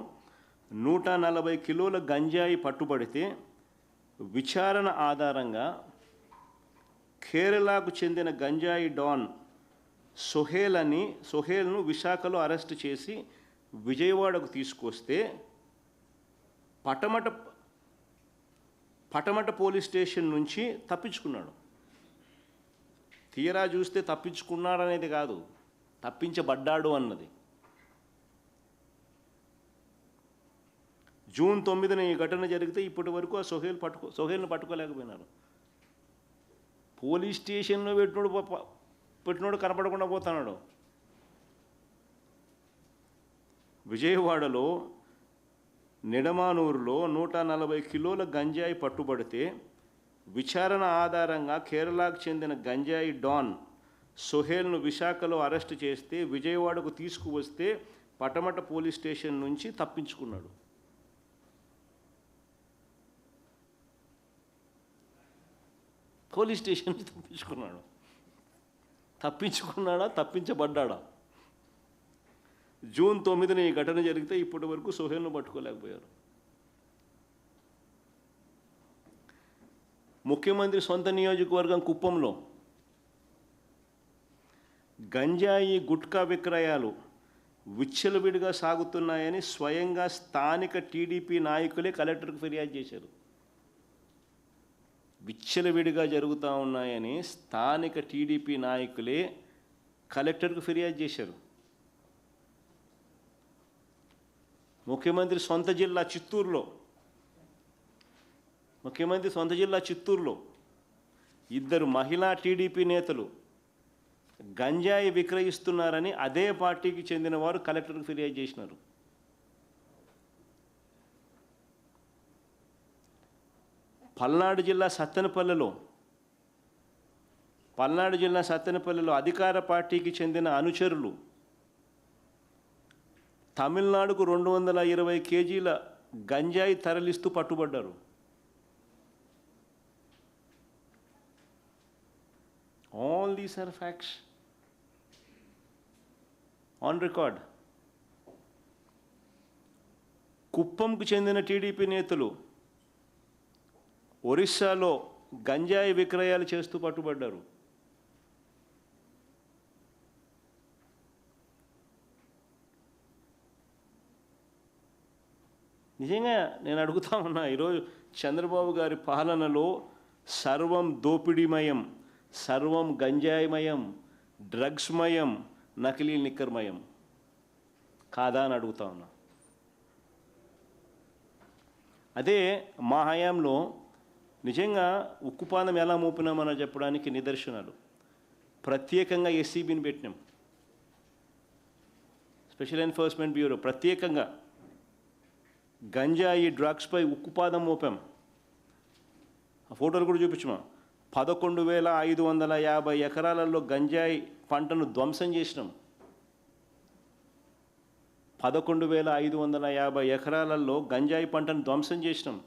140 కిలోల గంజాయి పట్టుబడితే విచారణ ఆధారంగా కేరళకు చెందిన గంజాయి డాన్ సోహేల్ను విశాఖలో అరెస్ట్ చేసి విజయవాడకు తీసుకొస్తే పటమట పోలీస్ స్టేషన్ నుంచి తప్పించుకున్నాడు. తీరా చూస్తే తప్పించుకున్నాడనేది కాదు, తప్పించబడ్డాడు అన్నది. జూన్ 9న ఈ ఘటన జరిగితే ఇప్పటి వరకు ఆ సోహేల్ను పట్టుకోలేకపోయినారు. పోలీస్ స్టేషన్లో పెట్టినోడు కనపడకుండా పోతున్నాడు. విజయవాడలో నిడమానూరులో 140 కిలోల గంజాయి పట్టుబడితే విచారణ ఆధారంగా కేరళకు చెందిన గంజాయి డాన్ సోహేల్ను విశాఖలో అరెస్ట్ చేస్తే విజయవాడకు తీసుకువస్తే పటమట పోలీస్ స్టేషన్ నుంచి తప్పించుకున్నాడు. పోలీస్ స్టేషన్ నుంచి తప్పించుకున్నాడా, తప్పించబడ్డాడా? జూన్ 9న ఈ ఘటన జరిగితే ఇప్పటి వరకు సోహేల్ను పట్టుకోలేకపోయారు. ముఖ్యమంత్రి సొంత నియోజకవర్గం కుప్పంలో గంజాయి, గుట్కా విక్రయాలు విచ్చలవిడిగా సాగుతున్నాయని స్వయంగా స్థానిక టీడీపీ నాయకులే కలెక్టర్కు ఫిర్యాదు చేశారు. విచ్చలవిడిగా జరుగుతూ ఉన్నాయని స్థానిక టీడీపీ నాయకులే కలెక్టర్కు ఫిర్యాదు చేశారు. ముఖ్యమంత్రి సొంత జిల్లా చిత్తూరులో 2 మహిళా టీడీపీ నేతలు గంజాయి విక్రయిస్తున్నారని అదే పార్టీకి చెందిన వారు కలెక్టర్కు ఫిర్యాదు చేసినారు. పల్నాడు జిల్లా సత్తెనపల్లిలో అధికార పార్టీకి చెందిన అనుచరులు తమిళనాడుకు 220 కేజీల గంజాయి తరలిస్తూ పట్టుబడ్డారు. All these are facts on record. కుప్పంకు చెందిన టీడీపీ నేతలు ఒరిస్సాలో గంజాయి విక్రయాలు చేస్తూ పట్టుబడ్డారు. నిజంగా నేను అడుగుతా ఉన్నా, ఈరోజు చంద్రబాబు గారి పాలనలో సర్వం దోపిడీమయం, సర్వం గంజాయిమయం, డ్రగ్స్మయం, నకిలీ నిక్కర్మయం కాదా అని అడుగుతా ఉన్నా. అదే మా హయాంలో నిజంగా ఉక్కుపాదం ఎలా మోపినామని చెప్పడానికి నిదర్శనాలు. ప్రత్యేకంగా ఎస్సీబీని పెట్టినాం, స్పెషల్ ఎన్ఫోర్స్మెంట్ బ్యూరో ప్రత్యేకంగా గంజాయి డ్రగ్స్పై ఉక్కుపాదం మోపాం. ఆ ఫోటోలు కూడా చూపించమా. 11,550 ఎకరాలలో గంజాయి పంటను ధ్వంసం చేసినాం. 11,550 ఎకరాలలో గంజాయి పంటను ధ్వంసం చేసినాం.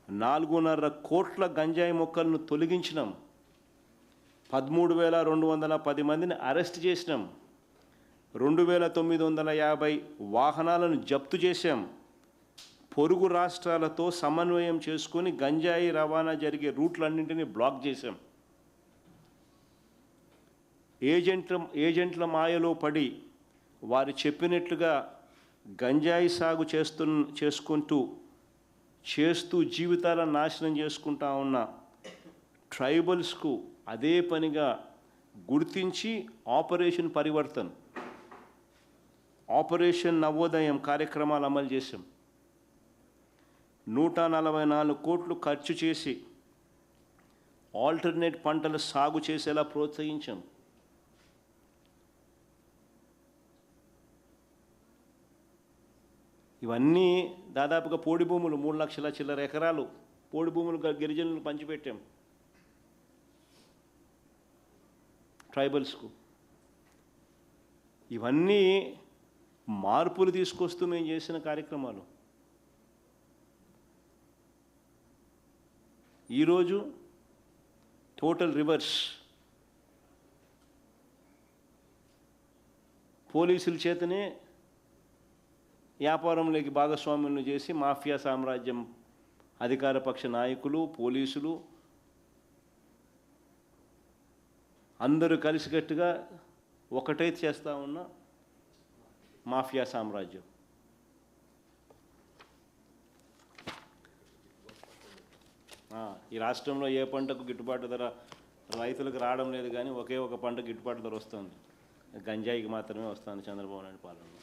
4.5 కోట్ల గంజాయి మొక్కలను తొలగించినాం. 13,210 మందిని అరెస్ట్ చేసినాం. 2,950 వాహనాలను జప్తు చేశాం. పొరుగు రాష్ట్రాలతో సమన్వయం చేసుకొని గంజాయి రవాణా జరిగే రూట్లన్నింటినీ బ్లాక్ చేశాం. ఏజెంట్ల మాయలో పడి వారు చెప్పినట్లుగా గంజాయి సాగు చేస్తూ జీవితాలను నాశనం చేసుకుంటా ఉన్న ట్రైబల్స్కు అదే పనిగా గుర్తించి ఆపరేషన్ పరివర్తన్, ఆపరేషన్ నవోదయం కార్యక్రమాలు అమలు చేశాం. 144 కోట్లు ఖర్చు చేసి ఆల్టర్నేట్ పంటలు సాగు చేసేలా ప్రోత్సహించాం. ఇవన్నీ దాదాపుగా పోడి భూములు 3 లక్షల చిల్లర ఎకరాలు పోడి భూములు గిరిజనులకు పంచిపెట్టాం ట్రైబల్స్కు. ఇవన్నీ మార్పులు తీసుకొస్తూ మేము చేసిన కార్యక్రమాలు. ఈరోజు టోటల్ రివర్స్. పోలీసుల చేతనే వ్యాపారంలోకి భాగస్వాములను చేసి మాఫియా సామ్రాజ్యం అధికార పక్ష నాయకులు, పోలీసులు అందరూ కలిసికట్టుగా ఒకటే చేస్తూ ఉన్న మాఫియా సామ్రాజ్యం. ఈ రాష్ట్రంలో ఏ పంటకు గిట్టుబాటు ధర రైతులకు రావడం లేదు, కానీ ఒకే ఒక పంట గిట్టుబాటు ధర వస్తుంది, గంజాయికి మాత్రమే వస్తుంది చంద్రబాబు నాయుడు పాలనలో.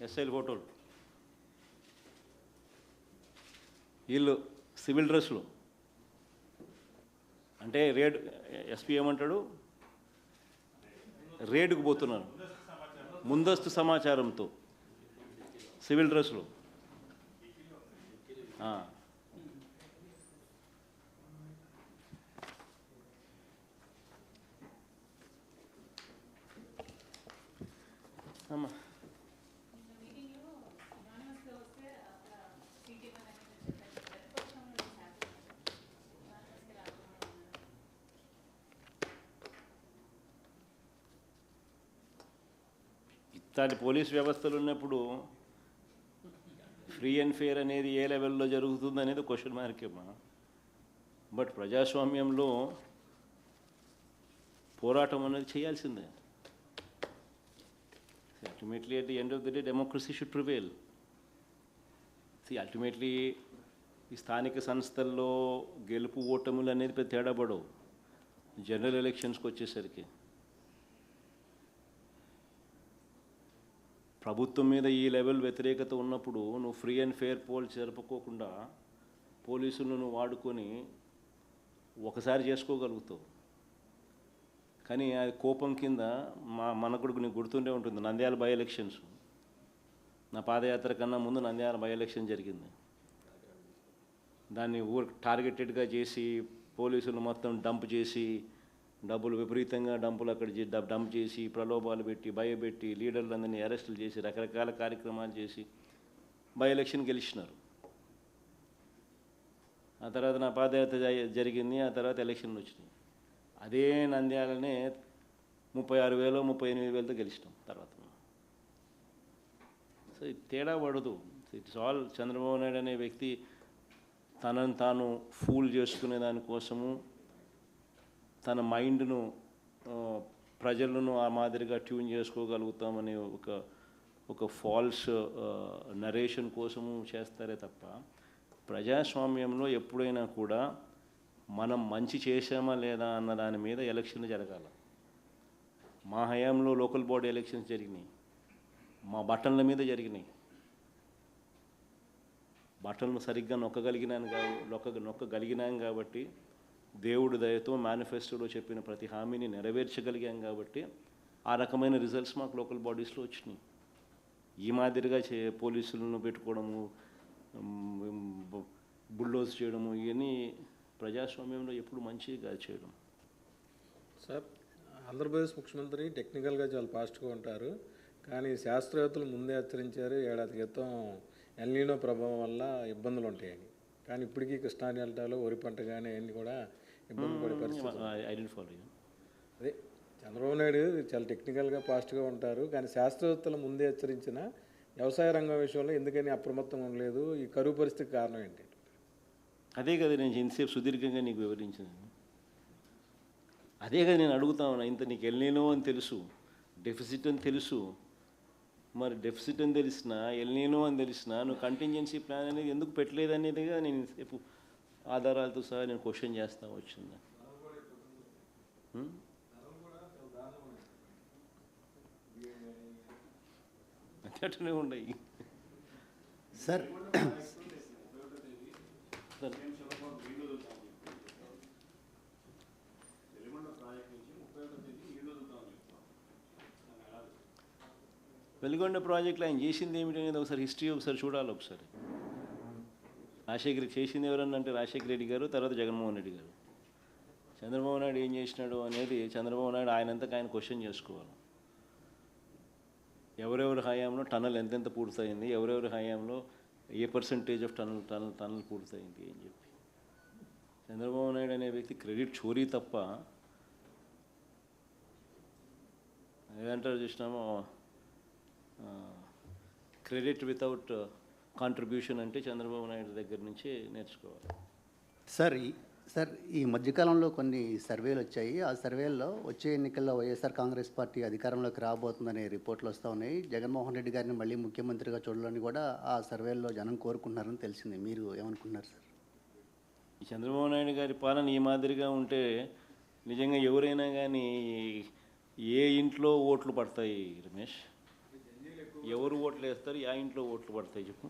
ఎస్ఐలు ఫోటోలు, వీళ్ళు సివిల్ డ్రెస్సులు. అంటే ఎస్పీ ఏమంటాడు, రేడుకు పోతున్నాను ముందస్తు సమాచారంతో సివిల్ డ్రెస్సులు. అమ్మా ఇట్లాంటి పోలీస్ వ్యవస్థలు ఉన్నప్పుడు ఫ్రీ అండ్ ఫెయిర్ అనేది ఏ లెవెల్లో జరుగుతుంది అనేది క్వశ్చన్ మార్కేమా. బట్ ప్రజాస్వామ్యంలో పోరాటం అనేది చేయాల్సిందే. Ultimately at the end of the day democracy should prevail. Ultimately ఈ స్థానిక సంస్థల్లో గెలుపు ఓటములు అనేది పెద్ద తేడా పడవు. జనరల్ ఎలక్షన్స్కి వచ్చేసరికి ప్రభుత్వం మీద ఈ లెవెల్ వ్యతిరేకత ఉన్నప్పుడు నువ్వు ఫ్రీ అండ్ ఫెయిర్ పోల్ జరుపుకోకుండా పోలీసులను నువ్వు వాడుకొని ఒకసారి చేసుకోగలుగుతావు. కానీ అది కోపం కింద మనకు నీకు గుర్తుండే ఉంటుంది, నంద్యాల బై ఎలక్షన్స్. నా పాదయాత్ర కన్నా ముందు నంద్యాల బై ఎలక్షన్ జరిగింది. దాన్ని టార్గెటెడ్గా చేసి పోలీసులు మొత్తం డంప్ చేసి డబ్బులు విపరీతంగా అక్కడ డంప్ చేసి ప్రలోభాలు పెట్టి భయపెట్టి లీడర్లందరినీ అరెస్టులు చేసి రకరకాల కార్యక్రమాలు చేసి బై ఎలక్షన్ గెలిచినారు. ఆ తర్వాత నా పాదయాత్ర జరిగింది, ఆ తర్వాత ఎలక్షన్లు వచ్చినాయి. అదే నంద్యాలనే 36,000 38,000తో గెలిచినాం తర్వాత. సో తేడా పడదు. ఇట్స్ ఆల్ చంద్రబాబు నాయుడు అనే వ్యక్తి తనను తాను ఫూల్ చేసుకునే దానికోసము తన మైండ్ను ప్రజలను ఆ మాదిరిగా ట్యూన్ చేసుకోగలుగుతామనే ఒక ఫాల్స్ నరేషన్ కోసము చేస్తారే తప్ప ప్రజాస్వామ్యంలో ఎప్పుడైనా కూడా మనం మంచి చేశామా లేదా అన్న దాని మీద ఎలక్షన్లు జరగాల. మా హయాంలో లోకల్ బాడీ ఎలక్షన్స్ జరిగినాయి, మా బటన్ల మీద జరిగినాయి. బటన్లు సరిగ్గా నొక్కగలిగినాం కాబట్టి, దేవుడి దయతో మేనిఫెస్టోలో చెప్పిన ప్రతి హామీని నెరవేర్చగలిగాం కాబట్టి ఆ రకమైన రిజల్ట్స్ మాకు లోకల్ బాడీస్లో వచ్చినాయి. ఈ మాదిరిగా పోలీసులను పెట్టుకోవడము, బుల్డోజ్ చేయడము, ఇవన్నీ ప్రజాస్వామ్యంలో ఎప్పుడు మంచిగా చేయడం. సార్, ఆంధ్రప్రదేశ్ ముఖ్యమంత్రి టెక్నికల్గా చాలా ఫాస్ట్గా ఉంటారు, కానీ శాస్త్రవేత్తలు ముందే హెచ్చరించారు ఏడాది క్రితం ఎల్నినో ప్రభావం వల్ల ఇబ్బందులు ఉంటాయని. కానీ ఇప్పటికీ కృష్ణా డెల్టాలో వరి పంట కానీ అన్నీ కూడా ఇబ్బంది పడే పరిస్థితి. అదే చంద్రబాబు నాయుడు చాలా టెక్నికల్గా ఫాస్ట్గా ఉంటారు, కానీ శాస్త్రవేత్తలు ముందే హెచ్చరించిన వ్యవసాయ రంగం విషయంలో ఎందుకని అప్రమత్తంగా ఉండలేదు? ఈ కరువు పరిస్థితికి కారణం ఏంటి? అదే కదా నేను ఇంతసేపు సుదీర్ఘంగా నీకు వివరించింది. అదే కదా నేను అడుగుతా ఉన్నా. ఇంత నీకు ఎల్నినో అని తెలుసు, డెఫిసిట్ అని తెలుసు, మరి డెఫిసిట్ అని తెలిసినా ఎల్నినో అని తెలిసినా నువ్వు కంటింజెన్సీ ప్లాన్ అనేది ఎందుకు పెట్టలేదు అనేదిగా నేను ఇంతసేపు ఆధారాలతో సహా నేను క్వశ్చన్ చేస్తా వచ్చింది. అట్లనే ఉన్నాయి సార్. వెలిగొండ ప్రాజెక్టులో ఆయన చేసింది ఏమిటి అనేది ఒకసారి హిస్టరీ ఒకసారి చూడాలి. ఒకసారి రాజశేఖర్ చేసింది ఎవరన్నా అంటే రాజశేఖర రెడ్డి గారు, తర్వాత జగన్మోహన్ రెడ్డి గారు. చంద్రబాబు నాయుడు ఏం చేసినాడు అనేది చంద్రబాబు నాయుడు ఆయనంతకు ఆయన క్వశ్చన్ చేసుకోవాలి. ఎవరెవరి హయాంలో టన్నల్ ఎంతెంత పూర్తయింది, ఎవరెవరి హయాంలో ఏ పర్సంటేజ్ ఆఫ్ టన్నల్ పూర్తయింది అని చెప్పి. చంద్రబాబు నాయుడు అనే వ్యక్తి క్రెడిట్ చోరీ తప్ప ఏదంటారు చూసినామో, క్రెడిట్ వితౌట్ కాంట్రిబ్యూషన్ అంటే చంద్రబాబు నాయుడు దగ్గర నుంచి నేర్చుకోవాలి. సార్ ఈ మధ్యకాలంలో కొన్ని సర్వేలు వచ్చాయి. ఆ సర్వేల్లో వచ్చే ఎన్నికల్లో వైఎస్ఆర్ కాంగ్రెస్ పార్టీ అధికారంలోకి రాబోతుందనే రిపోర్ట్లు వస్తూ ఉన్నాయి. జగన్మోహన్ రెడ్డి గారిని మళ్ళీ ముఖ్యమంత్రిగా చూడాలని కూడా ఆ సర్వేల్లో జనం కోరుకుంటున్నారని తెలిసింది. మీరు ఏమనుకుంటున్నారు సార్? ఈ చంద్రబాబు నాయుడు గారి పాలన ఈ మాదిరిగా ఉంటే నిజంగా ఎవరైనా కానీ ఏ ఇంట్లో ఓట్లు పడతాయి రమేష్? ఎవరు ఓట్లు వేస్తారు? ఆ ఇంట్లో ఓట్లు పడతాయి చెప్పు.